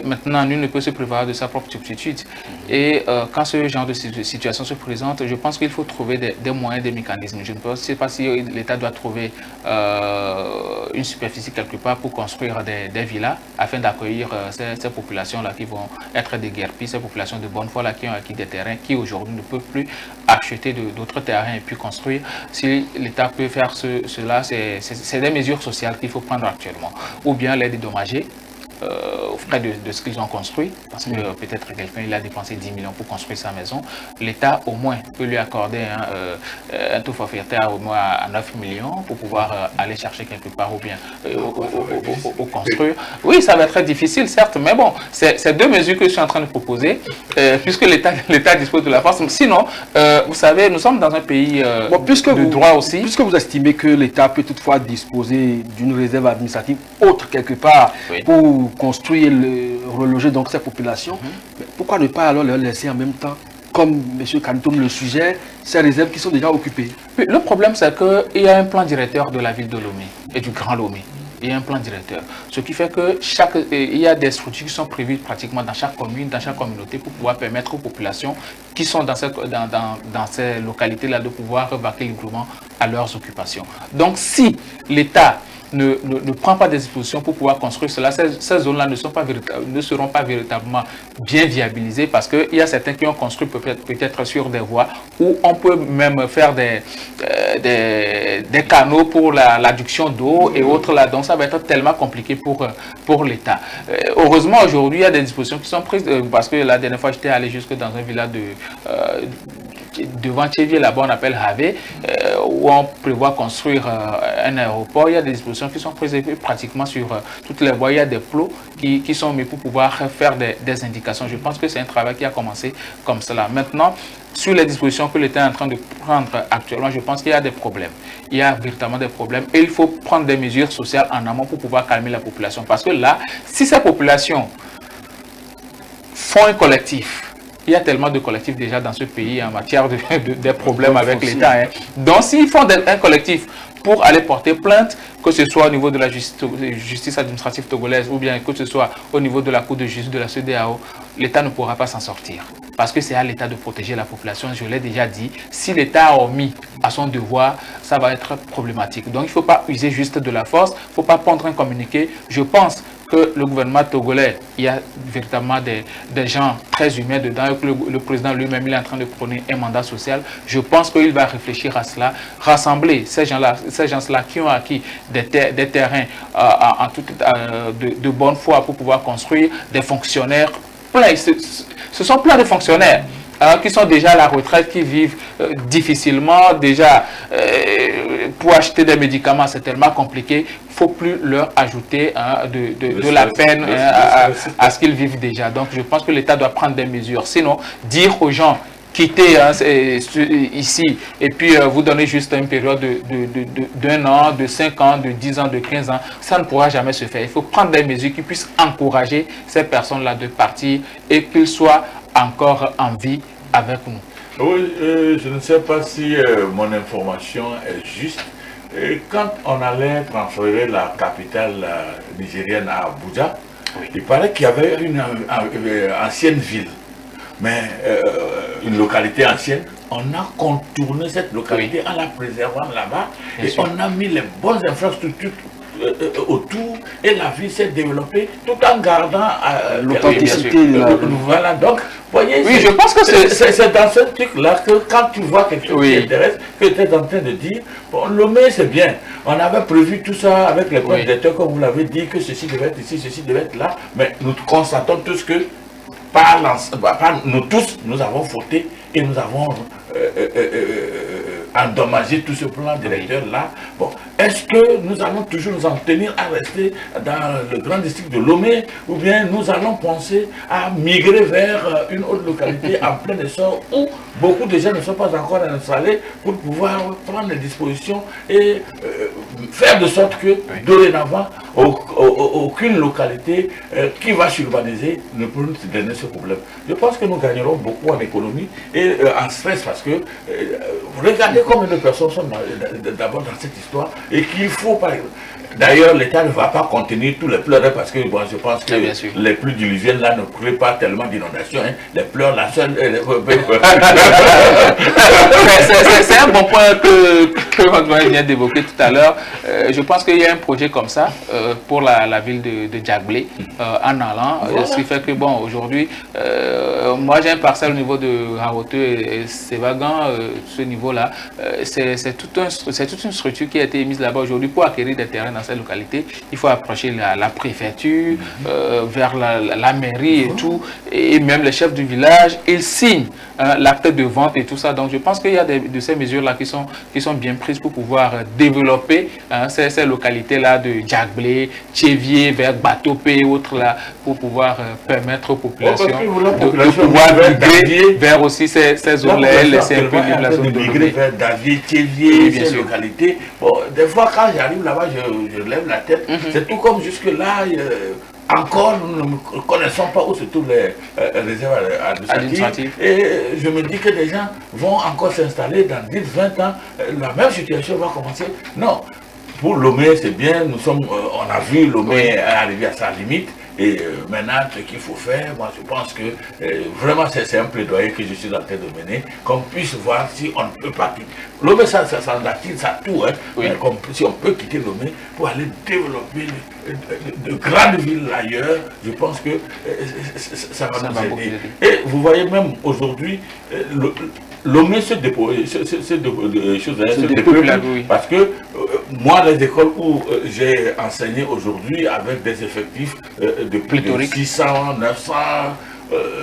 Maintenant, nul ne peut se préparer de sa propre substitute. Et quand ce genre de situation se présente, je pense qu'il faut trouver des moyens, des mécanismes. Je ne sais pas si l'État doit trouver une superficie quelque part pour construire des villas afin d'accueillir ces populations-là qui vont être déguerpies, ces populations de bonne foi là qui ont acquis des terrains qui aujourd'hui ne peuvent plus acheter d'autres terrains et puis construire. Si l'État peut faire cela, c'est des mesures sociales qu'il faut prendre actuellement. Ou bien les dédommager aux frais de ce qu'ils ont construit, parce que peut-être quelqu'un il a dépensé 10 millions pour construire sa maison, l'État au moins peut lui accorder un taux forfaitaire au moins à 9 millions pour pouvoir aller chercher quelque part ou bien ou construire. Oui, ça va être très difficile certes, mais bon, c'est deux mesures que je suis en train de proposer, puisque l'État dispose de la force. Sinon, vous savez, nous sommes dans un pays de droit aussi. Puisque vous estimez que l'État peut toutefois disposer d'une réserve administrative autre quelque part pour construire, reloger donc ces populations, mais pourquoi ne pas alors leur laisser en même temps, comme M. Kantoum le suggère, ces réserves qui sont déjà occupées? Le problème, c'est qu'il y a un plan directeur de la ville de Lomé et du Grand Lomé. Il y a un plan directeur. Ce qui fait que il y a des structures qui sont prévues pratiquement dans chaque commune, dans chaque communauté pour pouvoir permettre aux populations qui sont dans ces localités-là de pouvoir vaquer librement à leurs occupations. Donc si l'État ne prend pas des dispositions pour pouvoir construire cela, ces zones-là ne seront pas véritablement bien viabilisées parce qu'il y a certains qui ont construit peut-être sur des voies où on peut même faire des canaux pour l'adduction d'eau et autres là. Donc ça va être tellement compliqué pour l'État. Heureusement, aujourd'hui, il y a des dispositions qui sont prises parce que la dernière fois, j'étais allé jusque dans un village devant Tchévier, là-bas on appelle Havé, où on prévoit construire un aéroport. Il y a des dispositions qui sont prises pratiquement sur toutes les voies. Il y a des plots qui sont mis pour pouvoir faire des indications. Je pense que c'est un travail qui a commencé comme cela. Maintenant, sur les dispositions que l'État est en train de prendre actuellement, je pense qu'il y a des problèmes. Il y a véritablement des problèmes et il faut prendre des mesures sociales en amont pour pouvoir calmer la population. Parce que là, si ces populations font un collectif, il y a tellement de collectifs déjà dans ce pays en matière des problèmes avec l'État. Hein. Donc, s'ils font un collectif pour aller porter plainte, que ce soit au niveau de la justice administrative togolaise ou bien que ce soit au niveau de la Cour de justice de la CEDEAO, l'État ne pourra pas s'en sortir. parce que c'est à l'État de protéger la population. Je l'ai déjà dit, si l'État a omis à son devoir, ça va être problématique. Donc il ne faut pas user juste de la force, il ne faut pas prendre un communiqué. Je pense que le gouvernement togolais, il y a véritablement des gens très humains dedans, et que le président lui-même il est en train de prôner un mandat social. Je pense qu'il va réfléchir à cela, rassembler ces gens-là qui ont acquis des terrains de bonne foi pour pouvoir construire, des fonctionnaires pleins. Ce sont plein de fonctionnaires qui sont déjà à la retraite, qui vivent difficilement. Déjà, pour acheter des médicaments, c'est tellement compliqué. Il ne faut plus leur ajouter de la peine à ce qu'ils vivent déjà. Donc, je pense que l'État doit prendre des mesures. Sinon, dire aux gens, quitter ici et puis vous donner juste une période d'un an, de 5 ans, de 10 ans, de 15 ans, ça ne pourra jamais se faire. Il faut prendre des mesures qui puissent encourager ces personnes-là de partir et qu'ils soient encore en vie avec nous. Oui, je ne sais pas si mon information est juste. Quand on allait transférer la capitale nigérienne à Abuja, il paraît qu'il y avait une ancienne ville, mais une localité ancienne. On a contourné cette localité en la préservant là-bas et on a mis les bonnes infrastructures autour et la ville s'est développée tout en gardant l'authenticité. Voilà, donc, voyez, oui, je pense que c'est dans ce truc-là que quand tu vois quelque chose qui t'intéresse, que tu es en train de dire, bon, Lomé c'est bien, on avait prévu tout ça avec les plans directeurs, comme vous l'avez dit, que ceci devait être ici, ceci devait être là, mais nous constatons tous que par nous tous, nous avons fauté et nous avons endommagé tout ce plan directeur-là. Bon, est-ce que nous allons toujours nous en tenir à rester dans le grand district de Lomé, ou bien nous allons penser à migrer vers une autre localité en plein essor où beaucoup de gens ne sont pas encore installés pour pouvoir prendre les dispositions et faire de sorte que dorénavant, aucune localité qui va s'urbaniser ne peut nous donner ce problème. Je pense que nous gagnerons beaucoup en économie et en stress parce que regardez combien de personnes sont d'abord dans cette histoire et qu'il faut pas... D'ailleurs, l'État ne va pas contenir tous les pleurs parce que bon, je pense que les plus diluviennes là ne créent pas tellement d'inondations. Hein. Les pleurs, la seule... C'est un bon point que votre vient d'évoquer tout à l'heure. Je pense qu'il y a un projet comme ça pour la ville de Djagbé en allant. Voilà. Ce qui fait que, bon, aujourd'hui, moi j'ai un parcelle au niveau de Raote et Sévagan, ce niveau-là. C'est toute une structure qui a été mise là-bas aujourd'hui pour acquérir des terrains dans cette localité. Il faut approcher la préfecture, vers la mairie et tout, et même les chefs du village, ils signent l'acte de vente et tout ça. Donc je pense qu'il y a de ces mesures-là qui sont bien prises pour pouvoir développer ces localités-là de Djagbé, Tchévier, vers Batopé et autres là, pour pouvoir permettre aux populations de pouvoir migrer vers aussi ces zones-là, laisser un peu libre la zone de migrer vers David, Tchévier, ces localités. Bon, des fois quand j'arrive là-bas, je lève la tête. C'est tout comme jusque-là. Encore, nous ne connaissons pas où se trouvent les réserves administratives. Et je me dis que des gens vont encore s'installer dans 10-20 ans. La même situation va commencer. Non, pour Lomé, c'est bien. On a vu Lomé arriver à sa limite. Et maintenant, ce qu'il faut faire, moi je pense que vraiment c'est un plaidoyer que je suis en train de mener, qu'on puisse voir si on ne peut pas quitter. Lomé, ça attire, ça tout, hein, mais si on peut quitter Lomé pour aller développer de grandes villes ailleurs, je pense que ça va nous aider. Et vous voyez même aujourd'hui, Lomé se dépeuple, parce que moi, les écoles où j'ai enseigné aujourd'hui avec des effectifs de plus de 600, 900,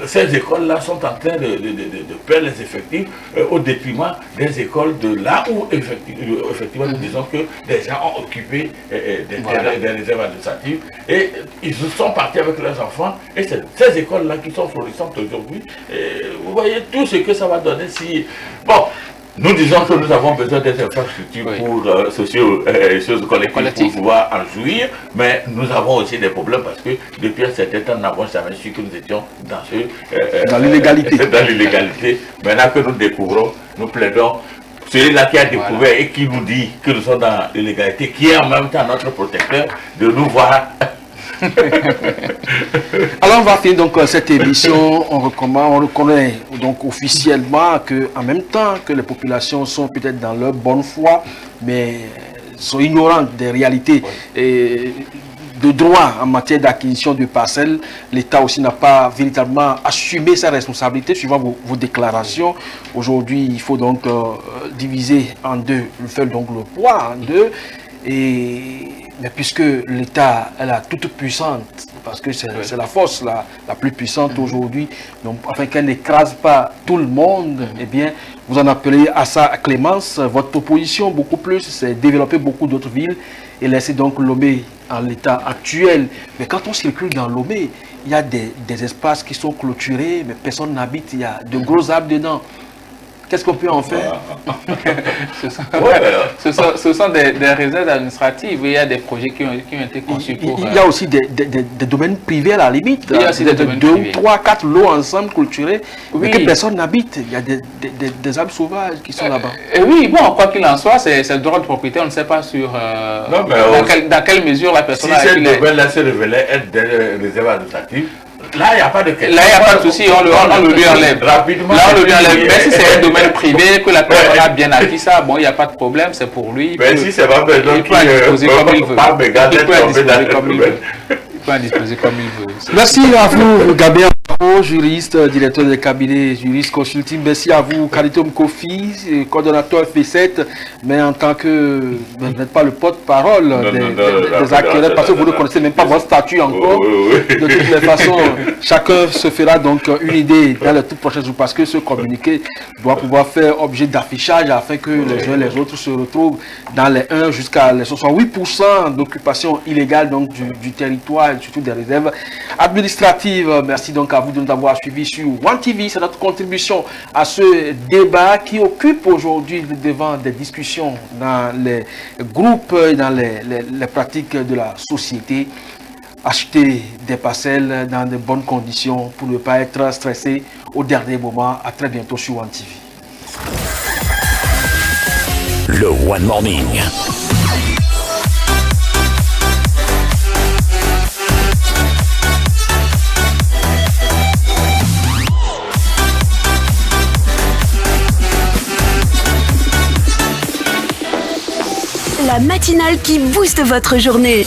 ces écoles-là sont en train de perdre les effectifs au détriment des écoles de là où effectivement nous disons que des gens ont occupé des réserves administratives et ils sont partis avec leurs enfants et c'est ces écoles-là qui sont florissantes aujourd'hui. Vous voyez tout ce que ça va donner si... Bon, nous disons que nous avons besoin des infrastructures pour choses collectives pour pouvoir en jouir, mais nous avons aussi des problèmes parce que depuis un certain temps, nous n'avons jamais su que nous étions dans l'illégalité. Dans l'illégalité. Maintenant que nous découvrons, nous plaidons. Celui-là qui a découvert et qui nous dit que nous sommes dans l'illégalité, qui est en même temps notre protecteur, de nous voir Alors on va finir donc cette émission. On reconnaît donc officiellement que en même temps que les populations sont peut-être dans leur bonne foi, mais sont ignorantes des réalités et de droit en matière d'acquisition de parcelles. L'État aussi n'a pas véritablement assumé sa responsabilité suivant vos déclarations. Aujourd'hui, il faut donc diviser en deux, faire donc le poids en deux. Mais puisque l'État est la toute puissante, parce que c'est la force la plus puissante aujourd'hui, donc afin qu'elle n'écrase pas tout le monde, eh bien, vous en appelez à sa clémence. Votre proposition, beaucoup plus, c'est développer beaucoup d'autres villes et laisser donc Lomé en l'état actuel. Mais quand on circule dans Lomé, il y a des espaces qui sont clôturés, mais personne n'habite, il y a de gros arbres dedans. Qu'est-ce qu'on peut en faire? Ce sont des réserves administratives. Il y a des projets qui ont été conçus pour... Il y a aussi des domaines privés à la limite. Il y a aussi des domaines deux privés. 3, 4 lots ensemble culturés, mais Oui. que personne n'habite. Il y a des arbres sauvages qui sont là-bas. Oui, bon, quoi qu'il en soit, c'est le droit de propriété. On ne sait pas sur Non, mais dans quelle mesure la Si personne ces domaines-là se révélaient être des réserves administratives, là, il n'y a pas de question. Là, il n'y a pas de souci, on le lui enlève. Rapidement. Là, on le lui enlève. Mais si c'est un domaine privé, que la personne a bien acquis ça, bon, il n'y a pas de problème, c'est pour lui. Mais si c'est pas besoin il peut en disposer comme il veut. pas me garder Il peut en tomber dans disposer le comme il domaine. veut. Il peut en disposer comme il veut. Merci à vous, Gabriel, juriste, directeur des cabinets juriste consulting. Merci à vous, Kalitom Kofi, coordonnateur FP7, mais en tant que vous n'êtes pas le porte-parole des acteurs, parce que vous ne connaissez même pas votre statut encore. De toutes les façons, chacun se fera donc une idée dans les toutes prochaines jours, parce que ce communiqué doit pouvoir faire objet d'affichage afin que les uns et les autres se retrouvent dans les 1 jusqu'à les 68% d'occupation illégale donc du territoire, et surtout des réserves administratives. Merci donc à vous de nous avoir suivis sur One TV. C'est notre contribution à ce débat qui occupe aujourd'hui le devant des discussions dans les groupes et dans les pratiques de la société. Acheter des parcelles dans de bonnes conditions pour ne pas être stressé au dernier moment. À très bientôt sur One TV. Le One Morning. La matinale qui booste votre journée.